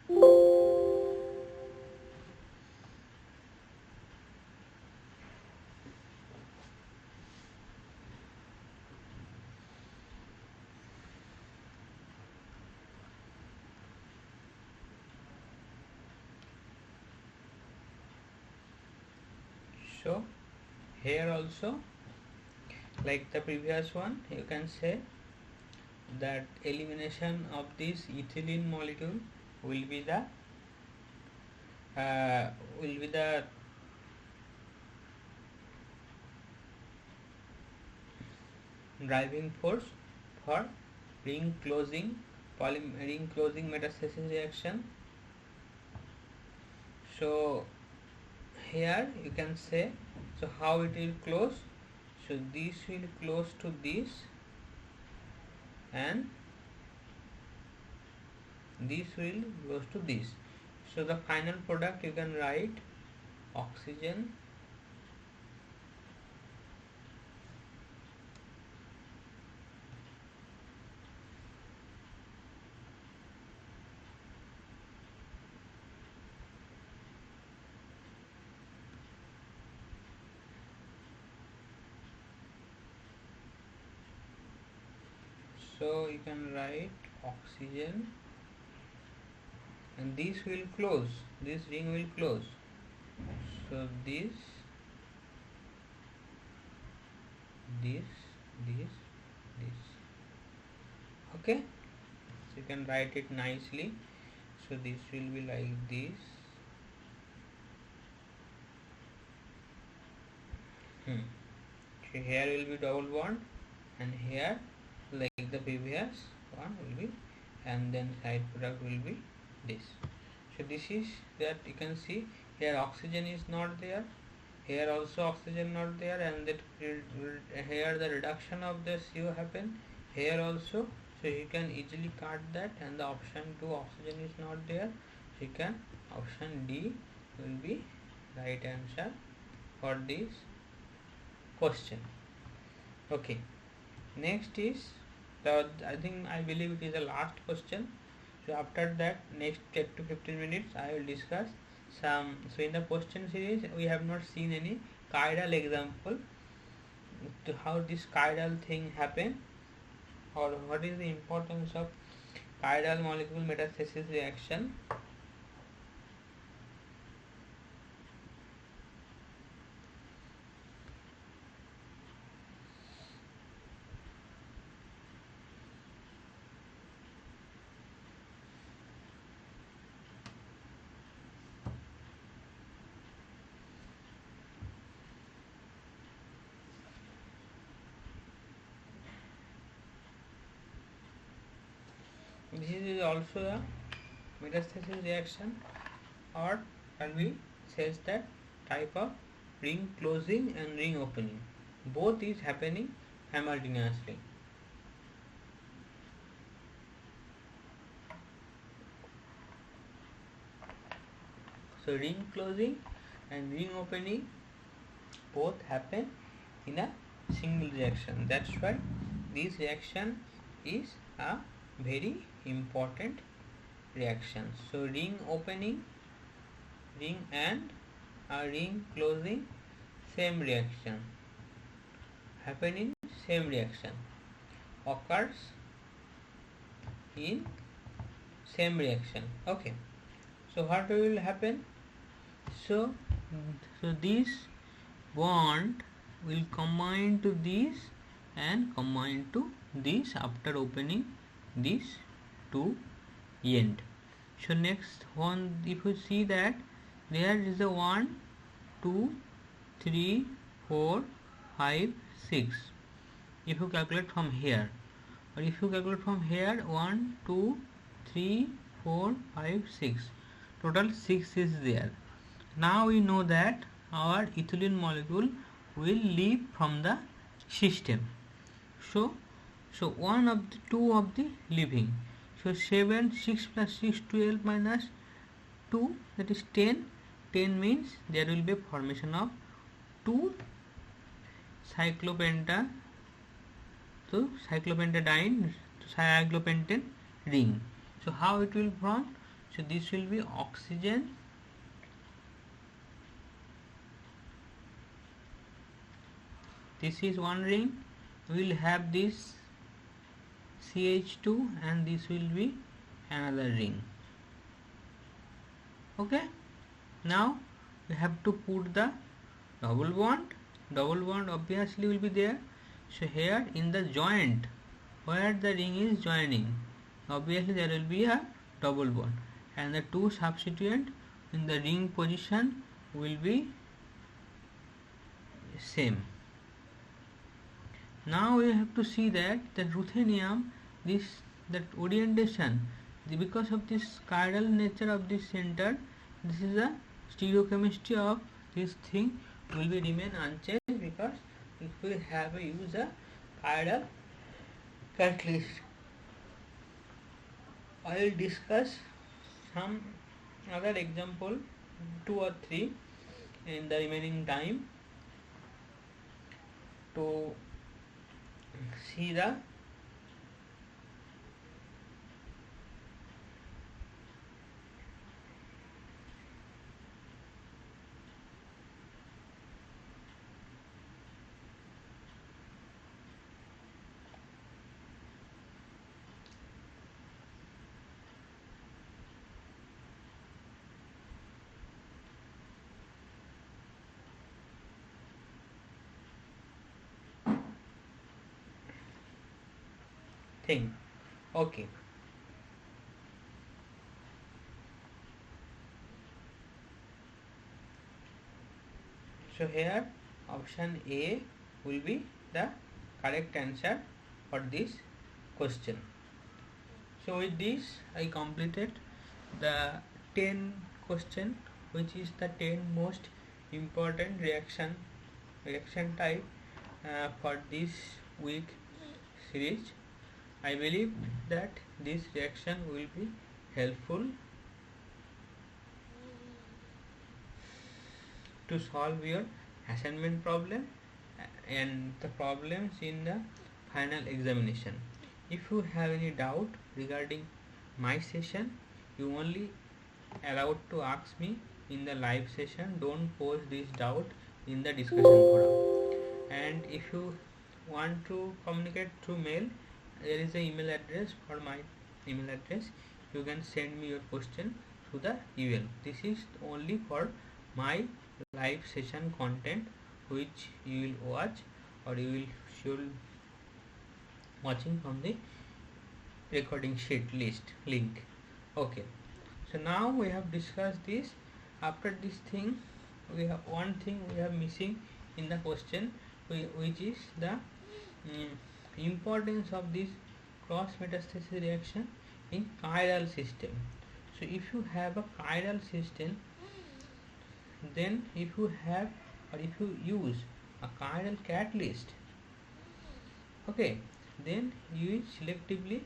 So here also, like the previous one, you can say that elimination of this ethylene molecule will be the uh, will be the driving force for ring closing ring closing metastasis reaction. So here you can say, so how it will close, so this will close to this and this will close to this. So the final product you can write oxygen so you can write oxygen and this will close, this ring will close, so this this okay, so you can write it nicely. So this will be like this. So here will be double bond and here like the previous one will be, and then side product will be this. So this is that you can see here oxygen is not there, here also oxygen not there, and that here the reduction of the CO happen here also. So you can easily cut that, and the option 2 oxygen is not there, so you can option D will be right answer for this question. Okay, next is the, I believe it is the last question. So after that, next 10 to 15 minutes I will discuss some. So in the question series we have not seen any chiral example to how this chiral thing happen, or what is the importance of chiral molecule metastasis reaction. This is also a metastasis reaction, or can we says that type of ring closing and ring opening, both is happening simultaneously. So ring closing and ring opening both happen in a single reaction. That's why this reaction is a very important reaction. So ring opening, ring and a ring closing, same reaction, happen in same reaction, occurs in same reaction. Okay, so what will happen, so this bond will combine to this and combine to this after opening this two end. So next one, if you see that there is a 1 2 3 4 5 6, if you calculate from here, or if you calculate from here 1 2 3 4 5 6, total 6 is there. Now we know that our ethylene molecule will leave from the system. So one of the two of the leaving. So 7 6 plus 6 12 minus 2, that is 10. 10 means there will be a formation of 2 cyclopenta, so cyclopentadiene to cyclopentane ring. So how it will form? So this will be oxygen, this is one ring, we will have this CH2 and this will be another ring. Okay, now we have to put the double bond obviously will be there. So here in the joint where the ring is joining, obviously there will be a double bond, and the two substituent in the ring position will be same. Now we have to see that the ruthenium, this that orientation, because of this chiral nature of this center, this is a stereochemistry of this thing will be remain unchanged, because if we have a use a chiral catalyst. I will discuss some other example, 2 or 3 in the remaining time, to see the thing. Okay, so here option A will be the correct answer for this question. So with this I completed the 10 question, which is the 10 most important reaction type for this week series. I believe that this reaction will be helpful to solve your assignment problem and the problems in the final examination. If you have any doubt regarding my session, you only allowed to ask me in the live session. Don't post this doubt in the discussion forum. And if you want to communicate through mail, there is an email address for my email address. You can send me your question through the email. This is only for my live session content, which you will watch or you will should watching from the recording sheet list link. Okay, so now we have discussed this. After this thing, we have one thing we have missing in the question, which is the importance of this cross metastasis reaction in chiral system. So if you have a chiral system, then if you have or if you use a chiral catalyst, okay, then you selectively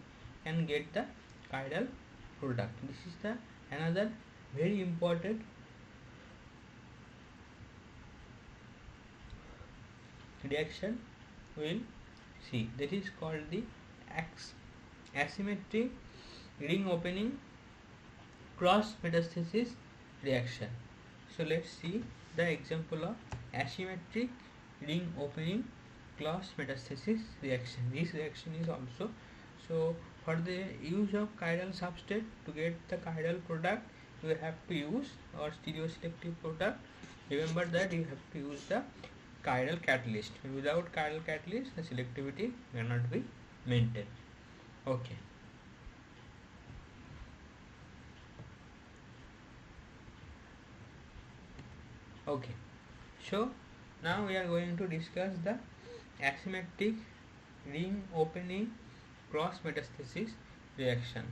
can get the chiral product. This is the another very important reaction we'll see, that is called the asymmetric ring opening cross metastasis reaction. So let's see the example of asymmetric ring opening cross metastasis reaction. This reaction is also, so for the use of chiral substrate to get the chiral product, you have to use or stereoselective product. Remember that you have to use the chiral catalyst. Without chiral catalyst, the selectivity cannot be maintained. Okay. Okay, so now we are going to discuss the asymmetric ring opening cross metastasis reaction.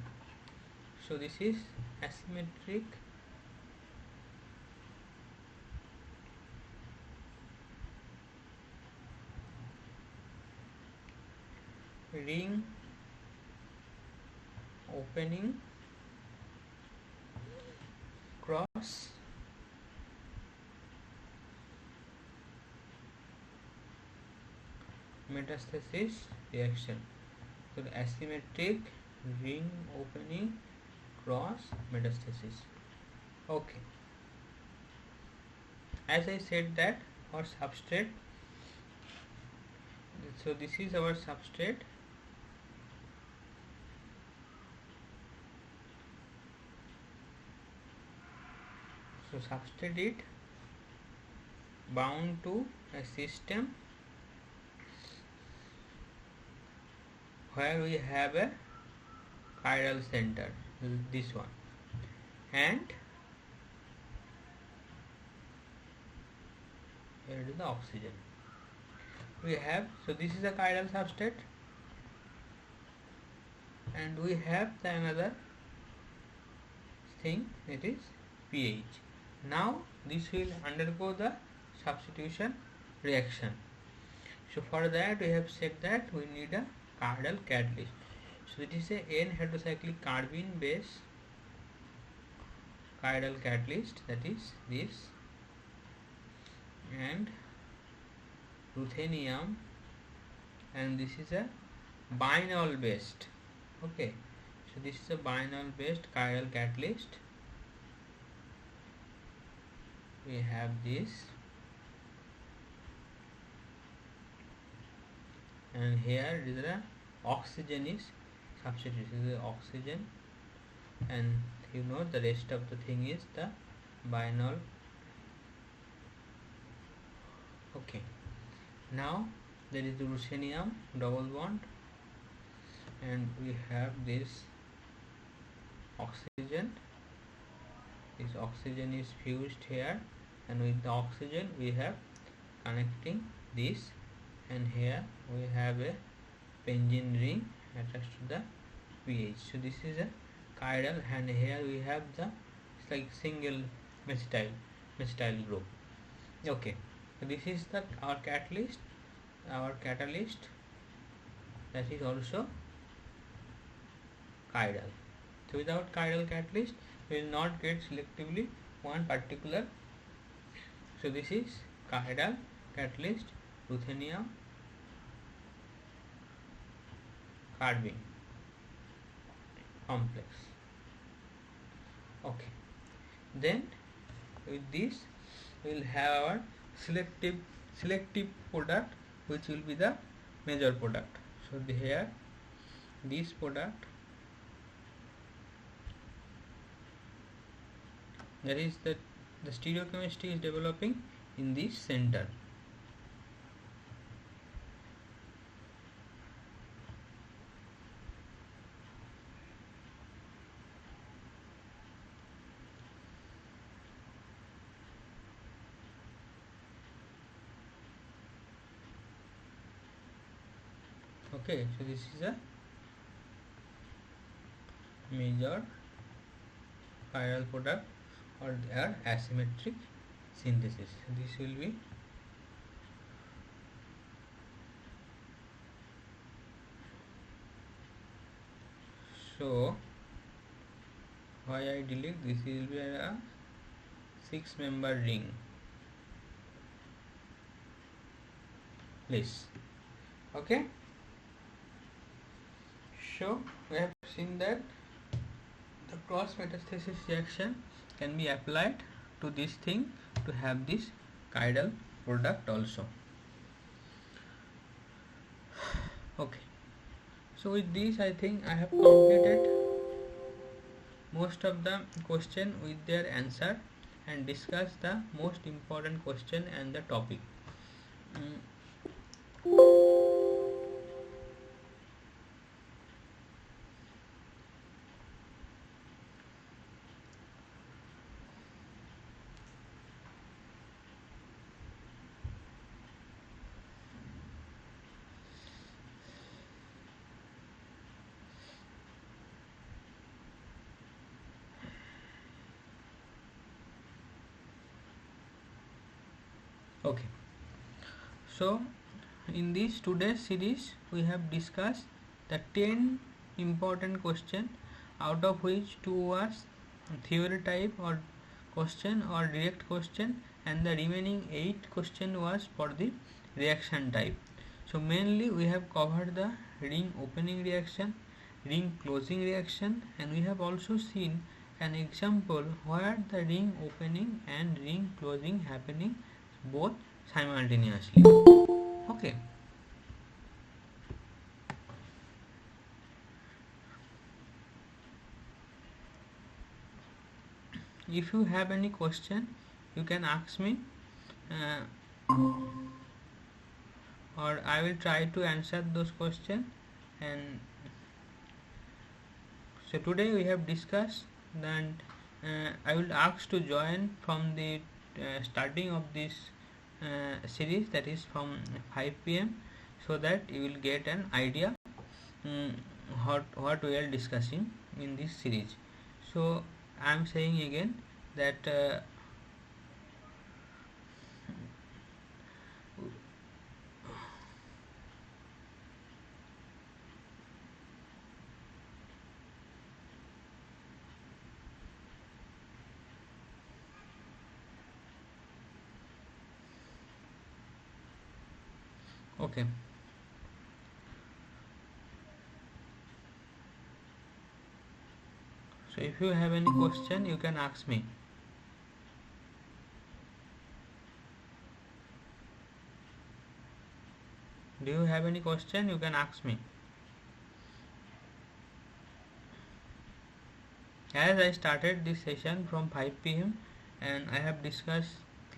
So this is asymmetric ring opening cross metastasis reaction. So the asymmetric ring opening cross metastasis. Okay, as I said that our substrate, so this is our substrate, so substrate it bound to a system where we have a chiral center, this one, and here is the oxygen we have. So this is a chiral substrate, and we have the another thing, it is pH. Now this will undergo the substitution reaction. So for that we have said that we need a chiral catalyst. So it is a N-heterocyclic carbene base chiral catalyst, that is this, and ruthenium, and this is a bienol based. Okay, so this is a bienol based chiral catalyst. We have this, and here is the oxygen is substituted. This is the oxygen, and you know the rest of the thing is the bienol. Okay, now there is the ruthenium double bond, and we have this oxygen. This oxygen is fused here, and with the oxygen we have connecting this, and here we have a benzene ring attached to the pH. So this is a chiral, and here we have the, it's like single methyl group. Okay, so this is the our catalyst that is also chiral. So without chiral catalyst we will not get selectively one particular. So this is chiral catalyst ruthenium carbene complex. Okay, then with this we will have our selective product, which will be the major product. So here this product, that is that the stereochemistry is developing in this center. Okay, so this is a major chiral product, or their asymmetric synthesis. This will be so why I delete this, will be a 6-member ring, please. Okay, so we have seen that the cross metastasis reaction can be applied to this thing to have this chiral product also. Okay, so with this I think I have completed most of the question with their answer, and discussed the most important question and the topic. Okay, so in this today's series we have discussed the 10 important question, out of which 2 was theory type or question or direct question, and the remaining 8 question was for the reaction type. So mainly we have covered the ring opening reaction, ring closing reaction, and we have also seen an example where the ring opening and ring closing happening both simultaneously. Okay. If you have any question, you can ask me, uh, or I will try to answer those questions. And so today we have discussed that I will ask to join from the starting of this series, that is from 5 p.m., so that you will get an idea um, what we are discussing in this series. So I am saying again that okay. So if you have any question, you can ask me. Do you have any question? You can ask me. As I started this session from 5 p.m. and I have discussed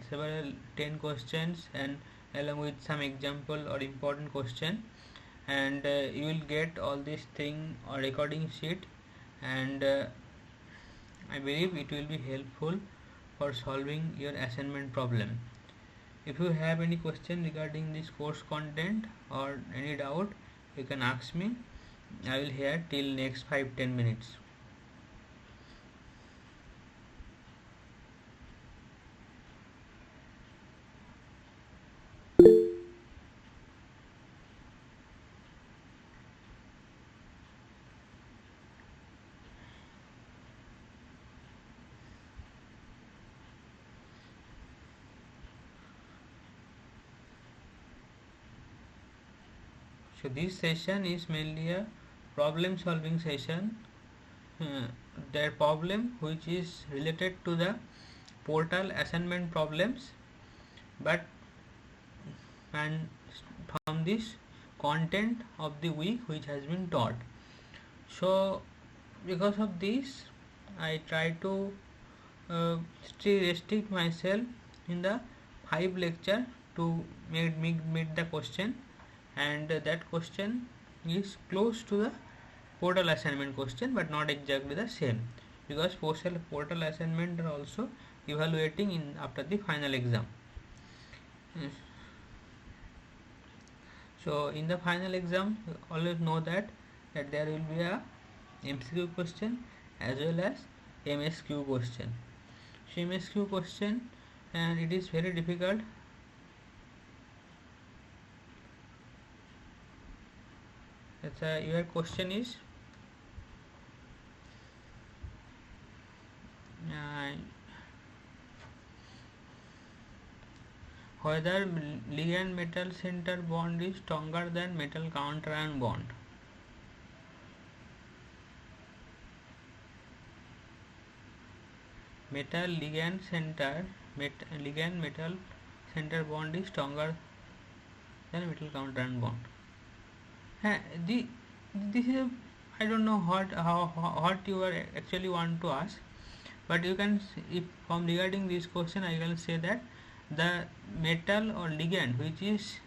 several 10 questions and along with some example or important question, and you will get all this thing or recording sheet, and I believe it will be helpful for solving your assignment problem. If you have any question regarding this course content or any doubt, you can ask me. I will hear till next 5-10 minutes. So this session is mainly a problem solving session. Their problem which is related to the portal assignment problems, but and from this content of the week which has been taught. So because of this, I try to still restrict myself in the 5 lecture to meet the question, and that question is close to the portal assignment question but not exactly the same, because portal assignment are also evaluating in after the final exam. So in the final exam, you always know that there will be a MCQ question as well as MSQ question. So MSQ question, and it is very difficult. Your question is uh, whether ligand metal center bond is stronger than metal counterion bond. Ligand metal center bond is stronger than metal counterion bond. This is I don't know what you are actually want to ask, but you can, if from regarding this question, I can say that the metal or ligand which is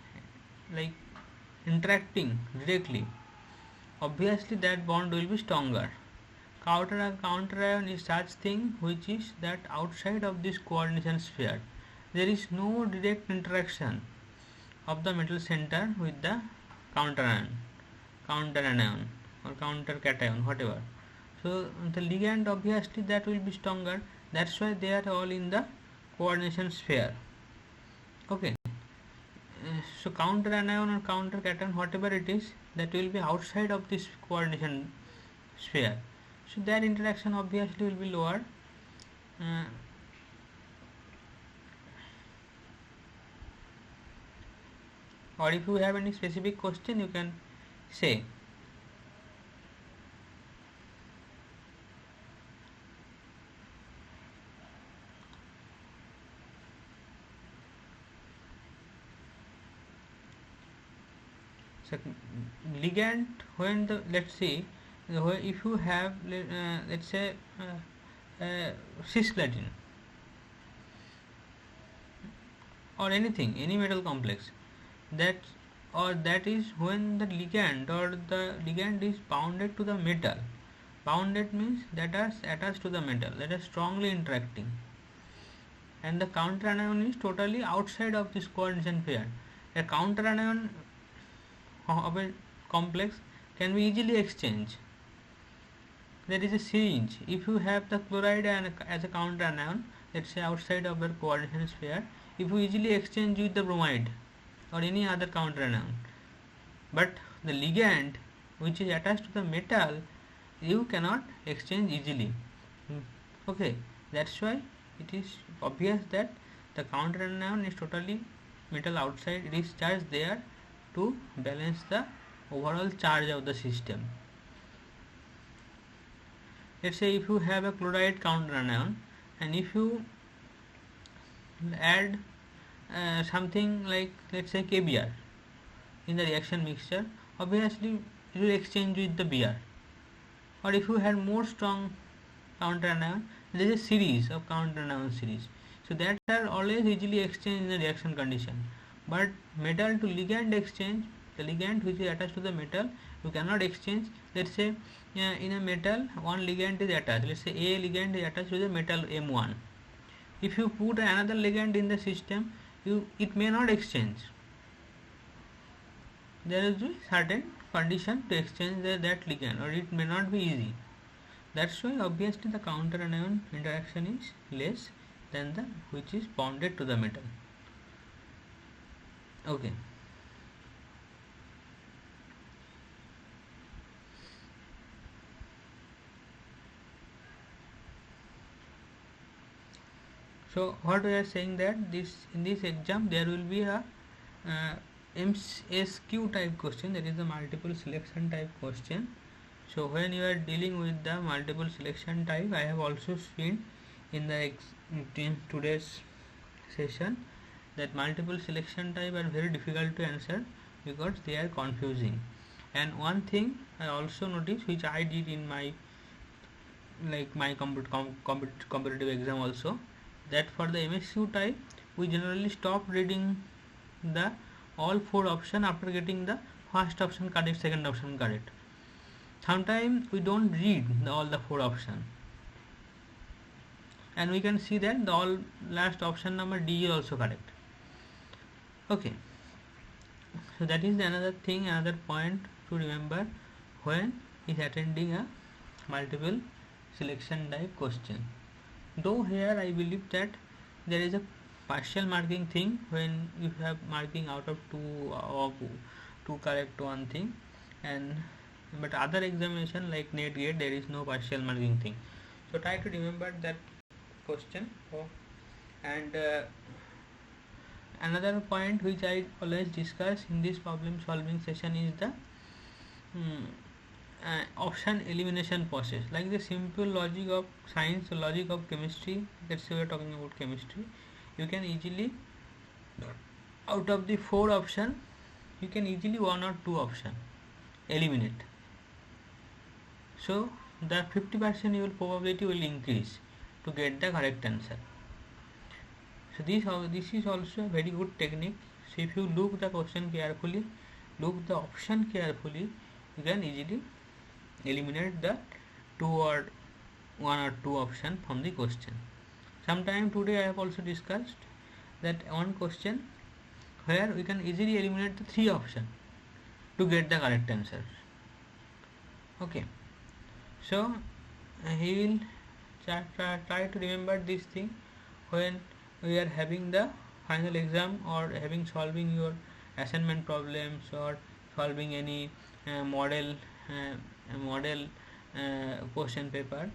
like interacting directly, obviously that bond will be stronger. Counterion is such thing which is that outside of this coordination sphere there is no direct interaction of the metal center with the counter anion or counter cation, whatever. So the ligand obviously that will be stronger. That's why they are all in the coordination sphere. Okay. So counter anion or counter cation, whatever it is, that will be outside of this coordination sphere. So their interaction obviously will be lower. Uh, or if you have any specific question, you can say. So ligand, when the, let's see, if you have let's say cisplatin or anything, any metal complex, that or that is when the ligand or the ligand is bounded to the metal. Bounded means that is attached to the metal, that is strongly interacting, and the counter anion is totally outside of this coordination pair. A counter anion of a complex can be easily exchanged. There is a syringe. If you have the chloride as a counter anion, let's say outside of the coordination sphere, if you easily exchange with the bromide or any other counter anion, but the ligand which is attached to the metal, you cannot exchange easily. Okay, that's why it is obvious that the counter anion is totally metal outside. It is charged there to balance the overall charge of the system. Let's say if you have a chloride counter anion, and if you add something like, let's say, KBr in the reaction mixture, obviously it will exchange with the Br. Or if you had more strong counter anion, there is a series of counter anion series, so that are always easily exchanged in the reaction condition. But metal to ligand exchange, the ligand which is attached to the metal, you cannot exchange. Let's say in a metal one ligand is attached, let's say A ligand is attached to the metal M1. If you put another ligand in the system, it may not exchange. There is a certain condition to exchange that ligand, or it may not be easy. That's why obviously the counter anion interaction is less than the which is bonded to the metal. Okay. So what we are saying, that this in this exam there will be a MSQ type question, that is the multiple selection type question. So when you are dealing with the multiple selection type, I have also seen in the in today's session that multiple selection type are very difficult to answer because they are confusing. And one thing I also noticed, which I did in my competitive exam also, that for the MSQ type we generally stop reading the all four option after getting the first option correct, second option correct. Sometimes we don't read all the four options, and we can see that the all last option number D is also correct. Okay, so that is another thing, another point to remember when is attending a multiple selection type question. Though here I believe that there is a partial marking thing when you have marking out of two correct one thing, and but other examination like net gate there is no partial marking thing. So try to remember that question. And another point which I always discuss in this problem solving session is the option elimination process, like the simple logic of science, logic of chemistry. Let's say we are talking about chemistry. You can easily, out of the four option, you can easily one or two option eliminate. So the 50% your probability will increase to get the correct answer. So this is also a very good technique. So if you look the question carefully, look the option carefully, you can easily eliminate the one or two option from the question. Sometime today I have also discussed that one question where we can easily eliminate the three option to get the correct answer. Okay, so he will try to remember this thing when we are having the final exam or having solving your assignment problems or solving any model question paper,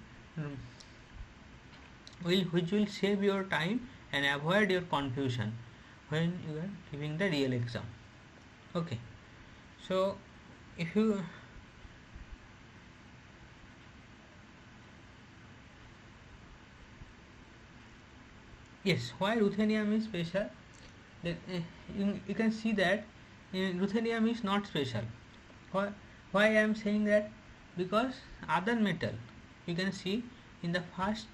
which will save your time and avoid your confusion when you are giving the real exam. Okay, so if you yes, why ruthenium is special, that you can see that ruthenium is not special. Why, why I am saying that? Because other metal, you can see in the first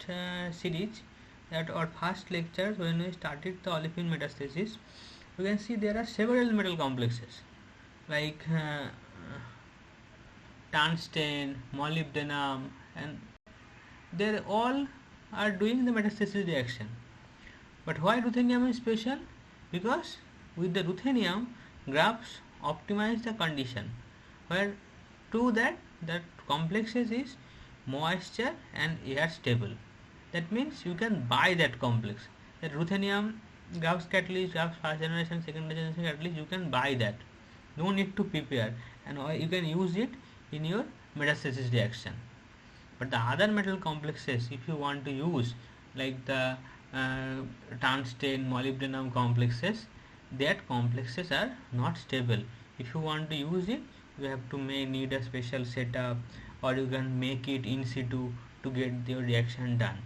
series that or first lectures when we started the olefin metastasis, you can see there are several metal complexes like tungsten, molybdenum, and they all are doing the metastasis reaction. But why ruthenium is special? Because with the ruthenium, graphs optimize the condition where to that complexes is moisture and air stable. That means you can buy that complex. That ruthenium graphs catalyst, graphs first generation, second generation catalyst, you can buy that. No need to prepare, and you can use it in your metastasis reaction. But the other metal complexes, if you want to use, like the uh, tungsten, molybdenum complexes, that complexes are not stable. If you want to use it, you have to need a special setup, or you can make it in situ to get your reaction done.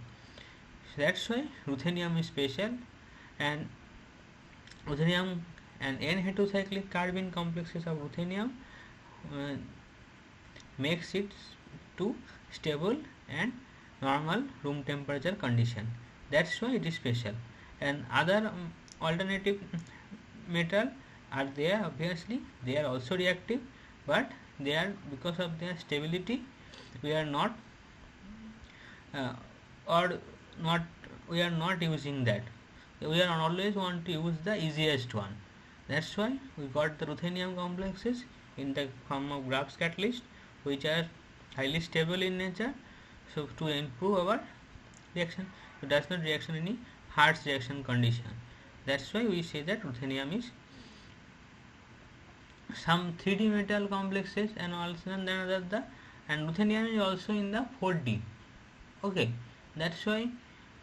So that's why ruthenium is special, and ruthenium and N-heterocyclic carbene complexes of ruthenium uh, makes it to stable and normal room temperature condition. That's why it is special. And other alternative metal are there, obviously they are also reactive, but they are, because of their stability, we are not uh, or not we are not using that. We are always want to use the easiest one. That's why we got the ruthenium complexes in the form of Graf's catalyst, which are highly stable in nature, so to improve our reaction, it does not reaction any harsh reaction condition. That's why we say that ruthenium is some 3D metal complexes, and also another the, and ruthenium is also in the 4D. Okay, that's why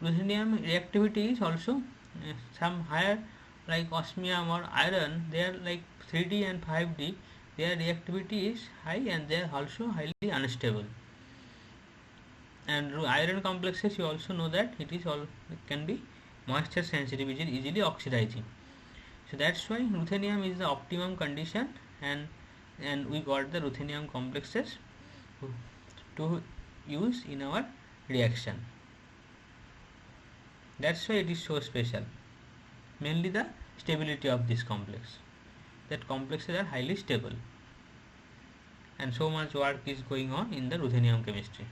ruthenium reactivity is also some higher, like osmium or iron, they are like 3D and 5D, their reactivity is high and they are also highly unstable. And iron complexes, you also know that it is all, it can be moisture sensitive, it is easily oxidizing. So that's why ruthenium is the optimum condition, and we got the ruthenium complexes to use in our reaction. That's why it is so special. Mainly the stability of this complex. That complexes are highly stable. And so much work is going on in the ruthenium chemistry.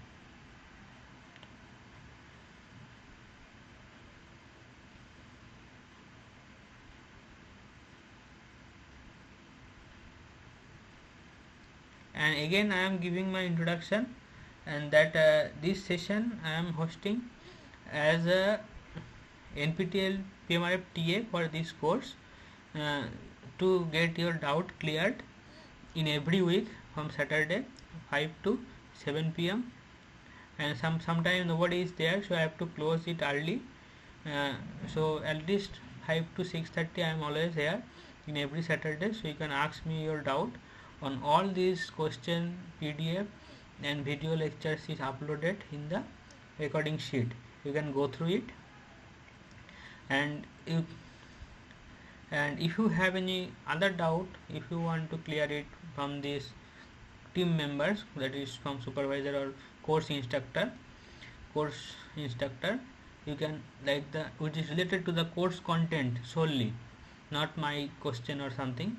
And again I am giving my introduction, and that this session I am hosting as a NPTEL PMRF TA for this course, uh, to get your doubt cleared in every week from Saturday 5 to 7 p.m. and sometime nobody is there, so I have to close it early. So at least 5 to 6:30 I am always here in every Saturday, so you can ask me your doubt on all these question. PDF and video lectures is uploaded in the recording sheet. You can go through it, and if you have any other doubt, if you want to clear it from these team members, that is from supervisor or course instructor, you can, like the which is related to the course content solely, not my question or something,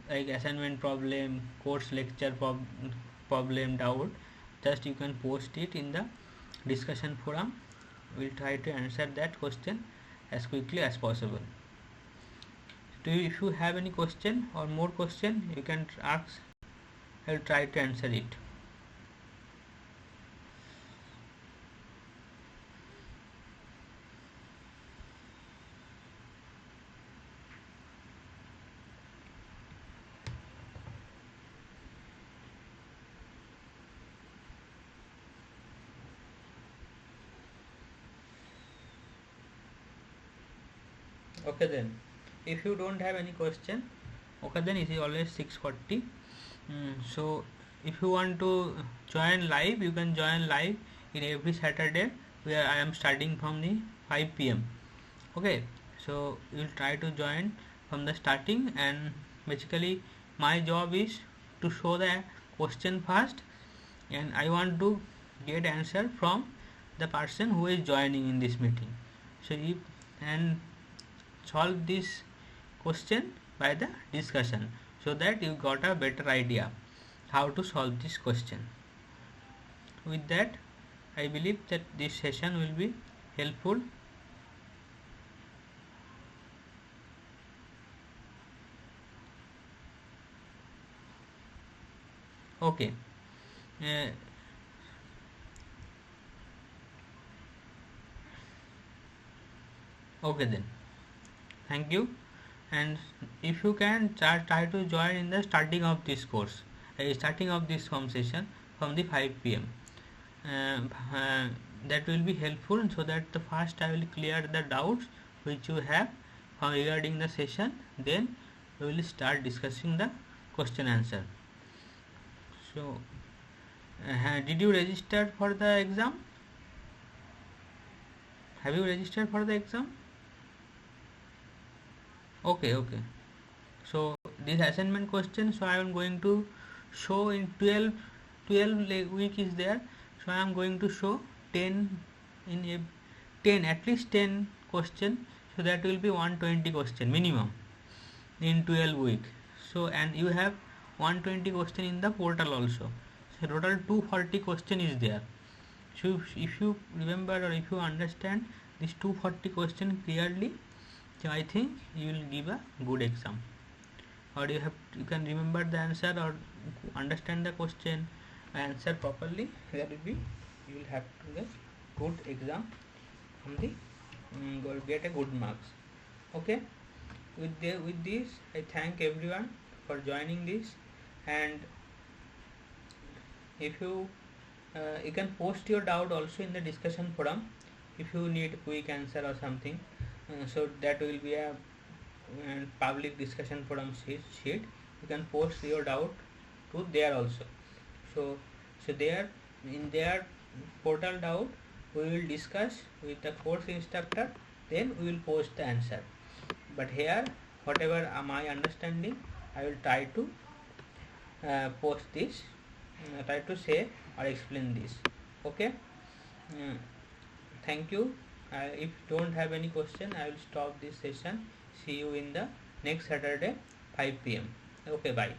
like assignment problem, course lecture problem doubt, just you can post it in the discussion forum. We'll try to answer that question as quickly as possible. So if you have any question or more question, you can ask. I'll try to answer it. Okay then, if you don't have any question, okay then it is always 6:40. So if you want to join live, you can join live in every Saturday, where I am starting from the 5 p.m. Okay, so you'll try to join from the starting, and Basically, my job is to show the question first, and I want to get answer from the person who is joining in this meeting. So if and solve this question by the discussion, so that you got a better idea how to solve this question. With that, I believe that this session will be helpful. Okay. Uh, okay then. Thank you. And if you can try to join in the starting of this course, starting of this session from the 5 p.m. That will be helpful, so that the first I will clear the doubts which you have regarding the session. Then we will start discussing the question answer. So, did you register for the exam? Have you registered for the exam? Okay. So this assignment question, so I am going to show in 12 week is there, so I am going to show 10 in a 10, at least 10 question, so that will be 120 question minimum in 12 week. So, and you have 120 question in the portal also, so total 240 question is there. So if you remember or if you understand this 240 question clearly, so I think you will give a good exam, or you can remember the answer or understand the question, answer properly. That will be, you will have to get good exam from the get a good marks. Okay. With this, I thank everyone for joining this, and if you can post your doubt also in the discussion forum if you need quick answer or something. So that will be a public discussion forum sheet. You can post your doubt to there also. So there, in their portal doubt, we will discuss with the course instructor, then we will post the answer. But here, whatever my understanding, I will try to post this, try to say or explain this. Okay. uh, Thank you. If you don't have any question, I will stop this session. See you in the next Saturday 5 p.m. Okay, bye.